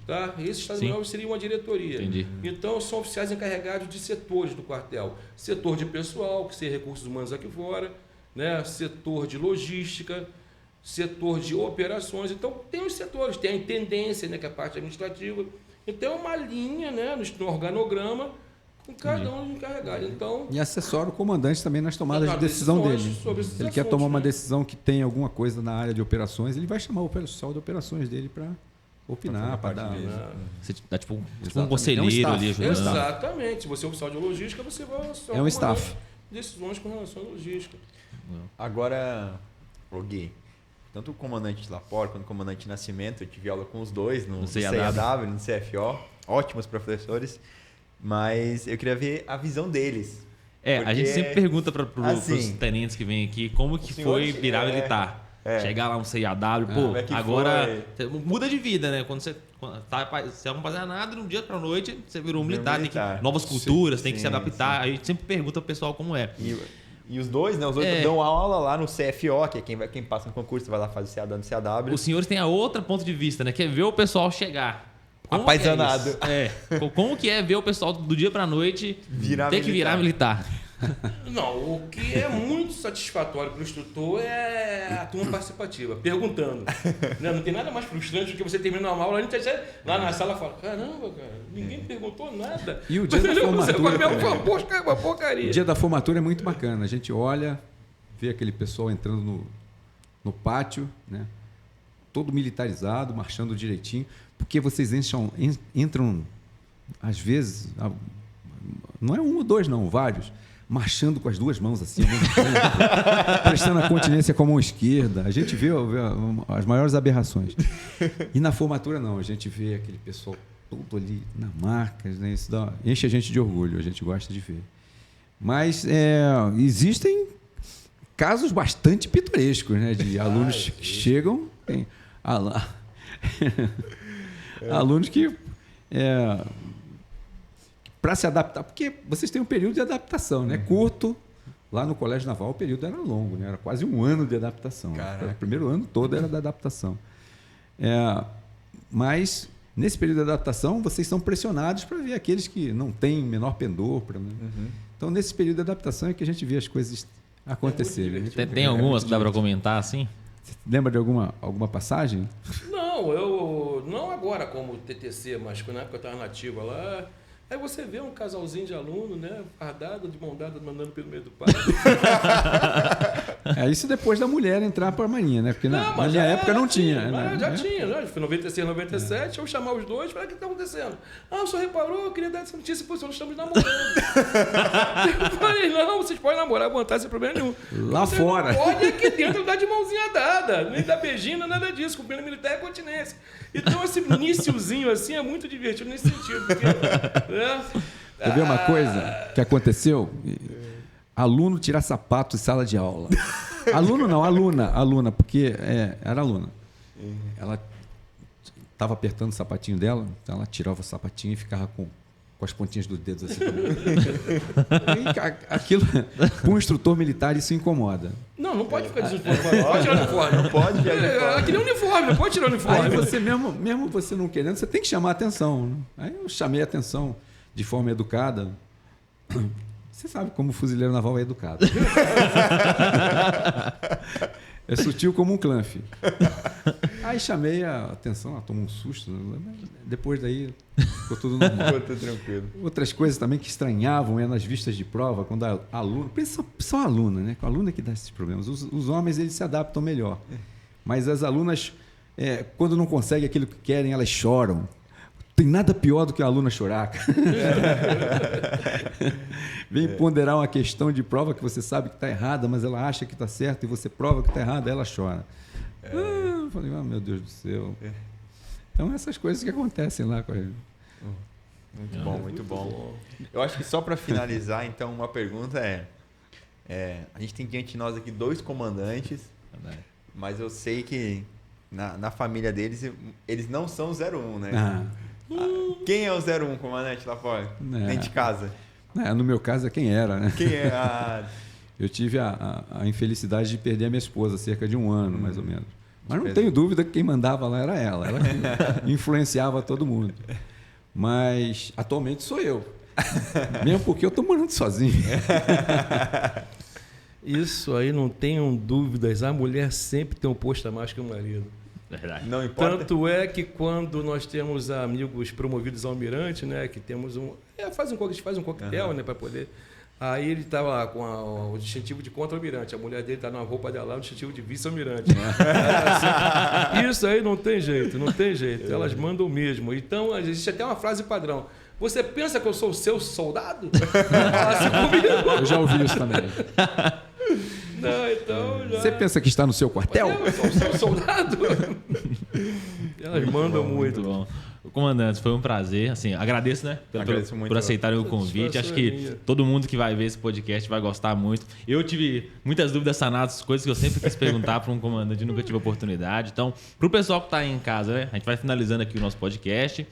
Tá? Esse Estado Maior seria uma diretoria. Entendi. Então, são oficiais encarregados de setores do quartel. Setor de pessoal, que seria recursos humanos aqui fora, né, setor de logística, setor de operações. Então, tem os setores, tem a intendência, né, que é a parte administrativa. Então, é uma linha, né, no organograma com cada um encarregado. Então, E assessora o comandante também nas tomadas de decisão dele. Ele quer tomar uma decisão que tem alguma coisa na área de operações, ele vai chamar o pessoal de operações dele para opinar, para dar... Você dá tipo um Exatamente. conselheiro É um ali staff. ajudando. exatamente. Se você é oficial de logística, você vai É um staff. decisões com relação à logística. Agora, Gui, tanto o comandante Laporte quanto o comandante Nascimento, eu tive aula com os dois no CAW, no CFO, ótimos professores, mas eu queria ver a visão deles. A gente sempre pergunta para assim, os tenentes que vêm aqui como que foi virar militar. Chegar lá no CAW, pô, agora muda de vida, né? Quando você não fazia nada, de um dia para noite você virou um militar, tem que novas culturas, tem que se adaptar. Aí a gente sempre pergunta pro pessoal como é. E os dois, né? Os dois dão aula lá no CFO, que é quem passa no concurso, vai lá fazer CAW no CAW. Os senhores têm a outra ponto de vista, né? Que é ver o pessoal chegar. Apaixonado. Como que é ver o pessoal do dia pra noite ter que virar militar? Não, o que é muito satisfatório para o instrutor é a turma participativa, perguntando. Não tem nada mais frustrante do que você terminar uma aula, a gente lá na sala fala, caramba, cara, ninguém perguntou nada. E o dia da formatura uma porcaria. O dia da formatura é muito bacana. A gente olha, vê aquele pessoal entrando no pátio, né? Todo militarizado, marchando direitinho, porque vocês entram, às vezes, não é um ou dois, não, vários, marchando com as duas mãos assim, prestando a continência com a mão esquerda. A gente vê as maiores aberrações. E na formatura, não, a gente vê aquele pessoal todo ali na marca, né? Isso enche a gente de orgulho, a gente gosta de ver. Mas existem casos bastante pitorescos, né? De alunos que chegam, alunos que para se adaptar, porque vocês têm um período de adaptação, né? Curto. Lá no Colégio Naval o período era longo, né? Era quase um ano de adaptação. O primeiro ano todo era da adaptação. Mas nesse período de adaptação vocês são pressionados para ver aqueles que não têm menor pendor. Então nesse período de adaptação é que a gente vê as coisas acontecerem. Tem algumas que dá para comentar assim? Você lembra de alguma passagem? Não, eu não agora como TTC, mas na época eu estava nativa lá. Aí você vê um casalzinho de aluno, né? Fardado, de mão dada, mandando pelo meio do pátio. Isso depois da mulher entrar para a Marinha, né? Porque na minha época não tinha. Já tinha, né? Foi 96, 97, eu chamar os dois e falei, o que está acontecendo? O senhor reparou? Eu queria dar essa notícia, pois nós estamos namorando. Eu falei, não, vocês podem namorar à vontade, sem problema nenhum. Lá você fora. Não pode aqui dentro dar de mãozinha dada, nem dar beijinho, nada disso. Cumprindo militar é continência. Então, esse iniciozinho assim é muito divertido nesse sentido. Porque, quer ver uma coisa que aconteceu? Aluno tirar sapato em sala de aula. Aluno não, aluna, porque era aluna. Ela estava apertando o sapatinho dela, então ela tirava o sapatinho e ficava com com as pontinhas dos dedos assim. Aquilo, para um instrutor militar, isso incomoda. Não pode ficar desuniformado. Pode tirar o uniforme. Não pode tirar o uniforme. É que nem uniforme, não pode tirar o uniforme. Aí você, mesmo você não querendo, você tem que chamar a atenção. Né? Aí eu chamei a atenção de forma educada. Você sabe como o fuzileiro naval é educado. É sutil como um clanfe. Aí chamei a atenção, ela tomou um susto. Né? Depois daí ficou tudo normal. Ficou tudo tranquilo. Outras coisas também que estranhavam é nas vistas de prova, quando a aluna, só a aluna, né? Com a aluna que dá esses problemas. Os homens eles se adaptam melhor. Mas as alunas, quando não conseguem aquilo que querem, elas choram. Tem nada pior do que a aluna chorar. Vem ponderar uma questão de prova que você sabe que está errada, mas ela acha que está certa e você prova que está errada, ela chora. Eu falei, meu Deus do céu. Então, essas coisas que acontecem lá com ele. Muito bom, muito bom. Eu acho que só para finalizar, então, uma pergunta a gente tem diante de nós aqui 2 comandantes, mas eu sei que na família deles, eles não são 01, né? Quem é o 01, comandante, lá fora? Dentro de casa. No meu caso, é quem era, né? Quem é? Eu tive a infelicidade de perder a minha esposa há cerca de 1 ano, mais ou menos. Mas não tenho dúvida que quem mandava lá era ela. Ela que influenciava todo mundo. Mas atualmente sou eu. Mesmo porque eu estou morando sozinho. Isso aí não tenham dúvidas. A mulher sempre tem um posto a mais que o marido. Verdade. Não importa. Tanto é que quando nós temos amigos promovidos ao almirante, né, que temos faz um coquetel, né, para poder. Aí ele estava com o distintivo de contra-almirante, a mulher dele está na roupa dela, o distintivo de vice-almirante. Isso aí não tem jeito. Elas mandam mesmo. Então existe até uma frase padrão. Você pensa que eu sou o seu soldado? Assim comigo. Eu já ouvi isso também. Não, então já... Você pensa que está no seu quartel? Eu sou o seu soldado. Elas mandam muito. Muito bom. Comandantes, foi um prazer. Assim, agradeço, né? Agradeço muito por aceitarem o convite. Acho que todo mundo que vai ver esse podcast vai gostar muito. Eu tive muitas dúvidas sanadas, coisas que eu sempre quis perguntar para um comandante e nunca tive oportunidade. Então, para o pessoal que está aí em casa, né? A gente vai finalizando aqui o nosso podcast.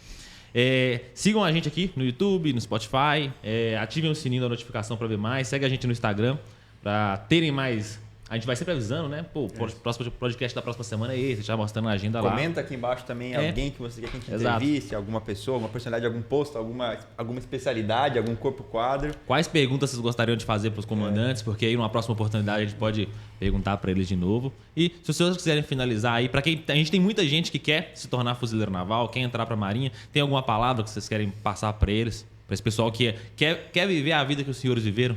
Sigam a gente aqui no YouTube, no Spotify. Ativem o sininho da notificação para ver mais. Segue a gente no Instagram para terem mais. A gente vai sempre avisando, né? Pô, o próximo podcast da próxima semana é esse, já mostrando a agenda lá. Comenta aqui embaixo também alguém que você quer que a gente entreviste, alguma pessoa, alguma personalidade, algum posto, alguma especialidade, algum corpo quadro. Quais perguntas vocês gostariam de fazer para os comandantes? Porque aí numa próxima oportunidade a gente pode perguntar para eles de novo. E se vocês quiserem finalizar aí, para quem a gente tem muita gente que quer se tornar fuzileiro naval, quer entrar para a Marinha, tem alguma palavra que vocês querem passar para eles? Para esse pessoal que quer viver a vida que os senhores viveram?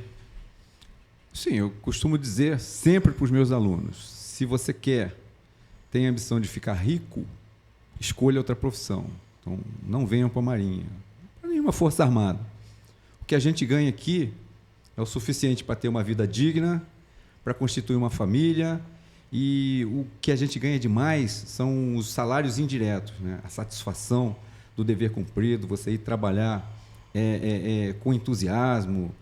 Sim, eu costumo dizer sempre para os meus alunos, se você tem a ambição de ficar rico, escolha outra profissão. Então, não venham para a Marinha, para nenhuma Força Armada. O que a gente ganha aqui é o suficiente para ter uma vida digna, para constituir uma família, e o que a gente ganha demais são os salários indiretos, né? A satisfação do dever cumprido, você ir trabalhar com entusiasmo,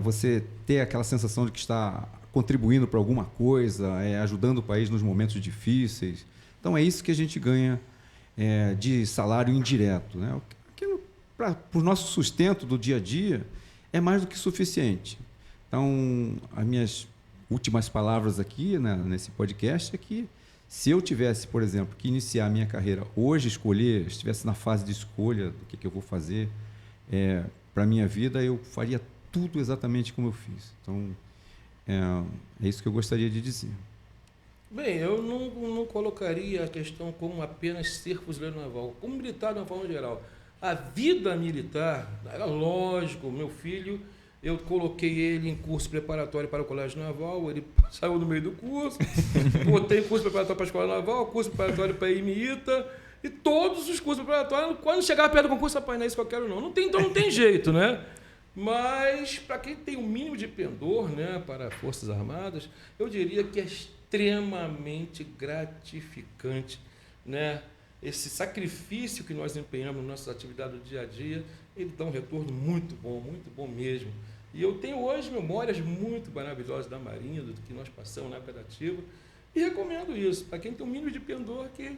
você ter aquela sensação de que está contribuindo para alguma coisa, ajudando o país nos momentos difíceis. Então, é isso que a gente ganha de salário indireto, né? Para o nosso sustento do dia a dia, é mais do que suficiente. Então, as minhas últimas palavras aqui, né, nesse podcast é que se eu tivesse, por exemplo, que iniciar a minha carreira hoje, estivesse na fase de escolha do que eu vou fazer para a minha vida, eu faria tudo exatamente como eu fiz. Então, é isso que eu gostaria de dizer. Bem, eu não colocaria a questão como apenas ser fuzileiro naval, como militar de uma forma geral. A vida militar, era lógico, meu filho, eu coloquei ele em curso preparatório para o Colégio Naval, ele saiu no meio do curso, botei curso preparatório para a Escola Naval, curso preparatório para a IMITA, e todos os cursos preparatórios, quando chegar perto do concurso, rapaz, não é isso que eu quero não. Então não tem jeito, né? Mas, para quem tem um mínimo de pendor, né, para Forças Armadas, eu diria que é extremamente gratificante, né? Esse sacrifício que nós empenhamos nas nossas atividades do dia a dia, ele dá um retorno muito bom mesmo. E eu tenho hoje memórias muito maravilhosas da Marinha, do que nós passamos na época da ativa, e recomendo isso, para quem tem um mínimo de pendor, que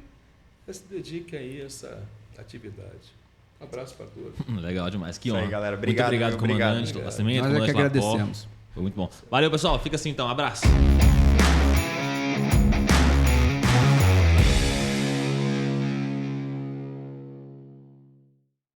se dedique aí a essa atividade. Abraço para todos. Legal demais. Que Isso aí, honra. galera. Obrigado, Muito obrigado, obrigado. comandante do Nascimento, Nós é que comandante Lapó. agradecemos. Foi muito bom. Valeu, pessoal. Fica assim então. Abraço.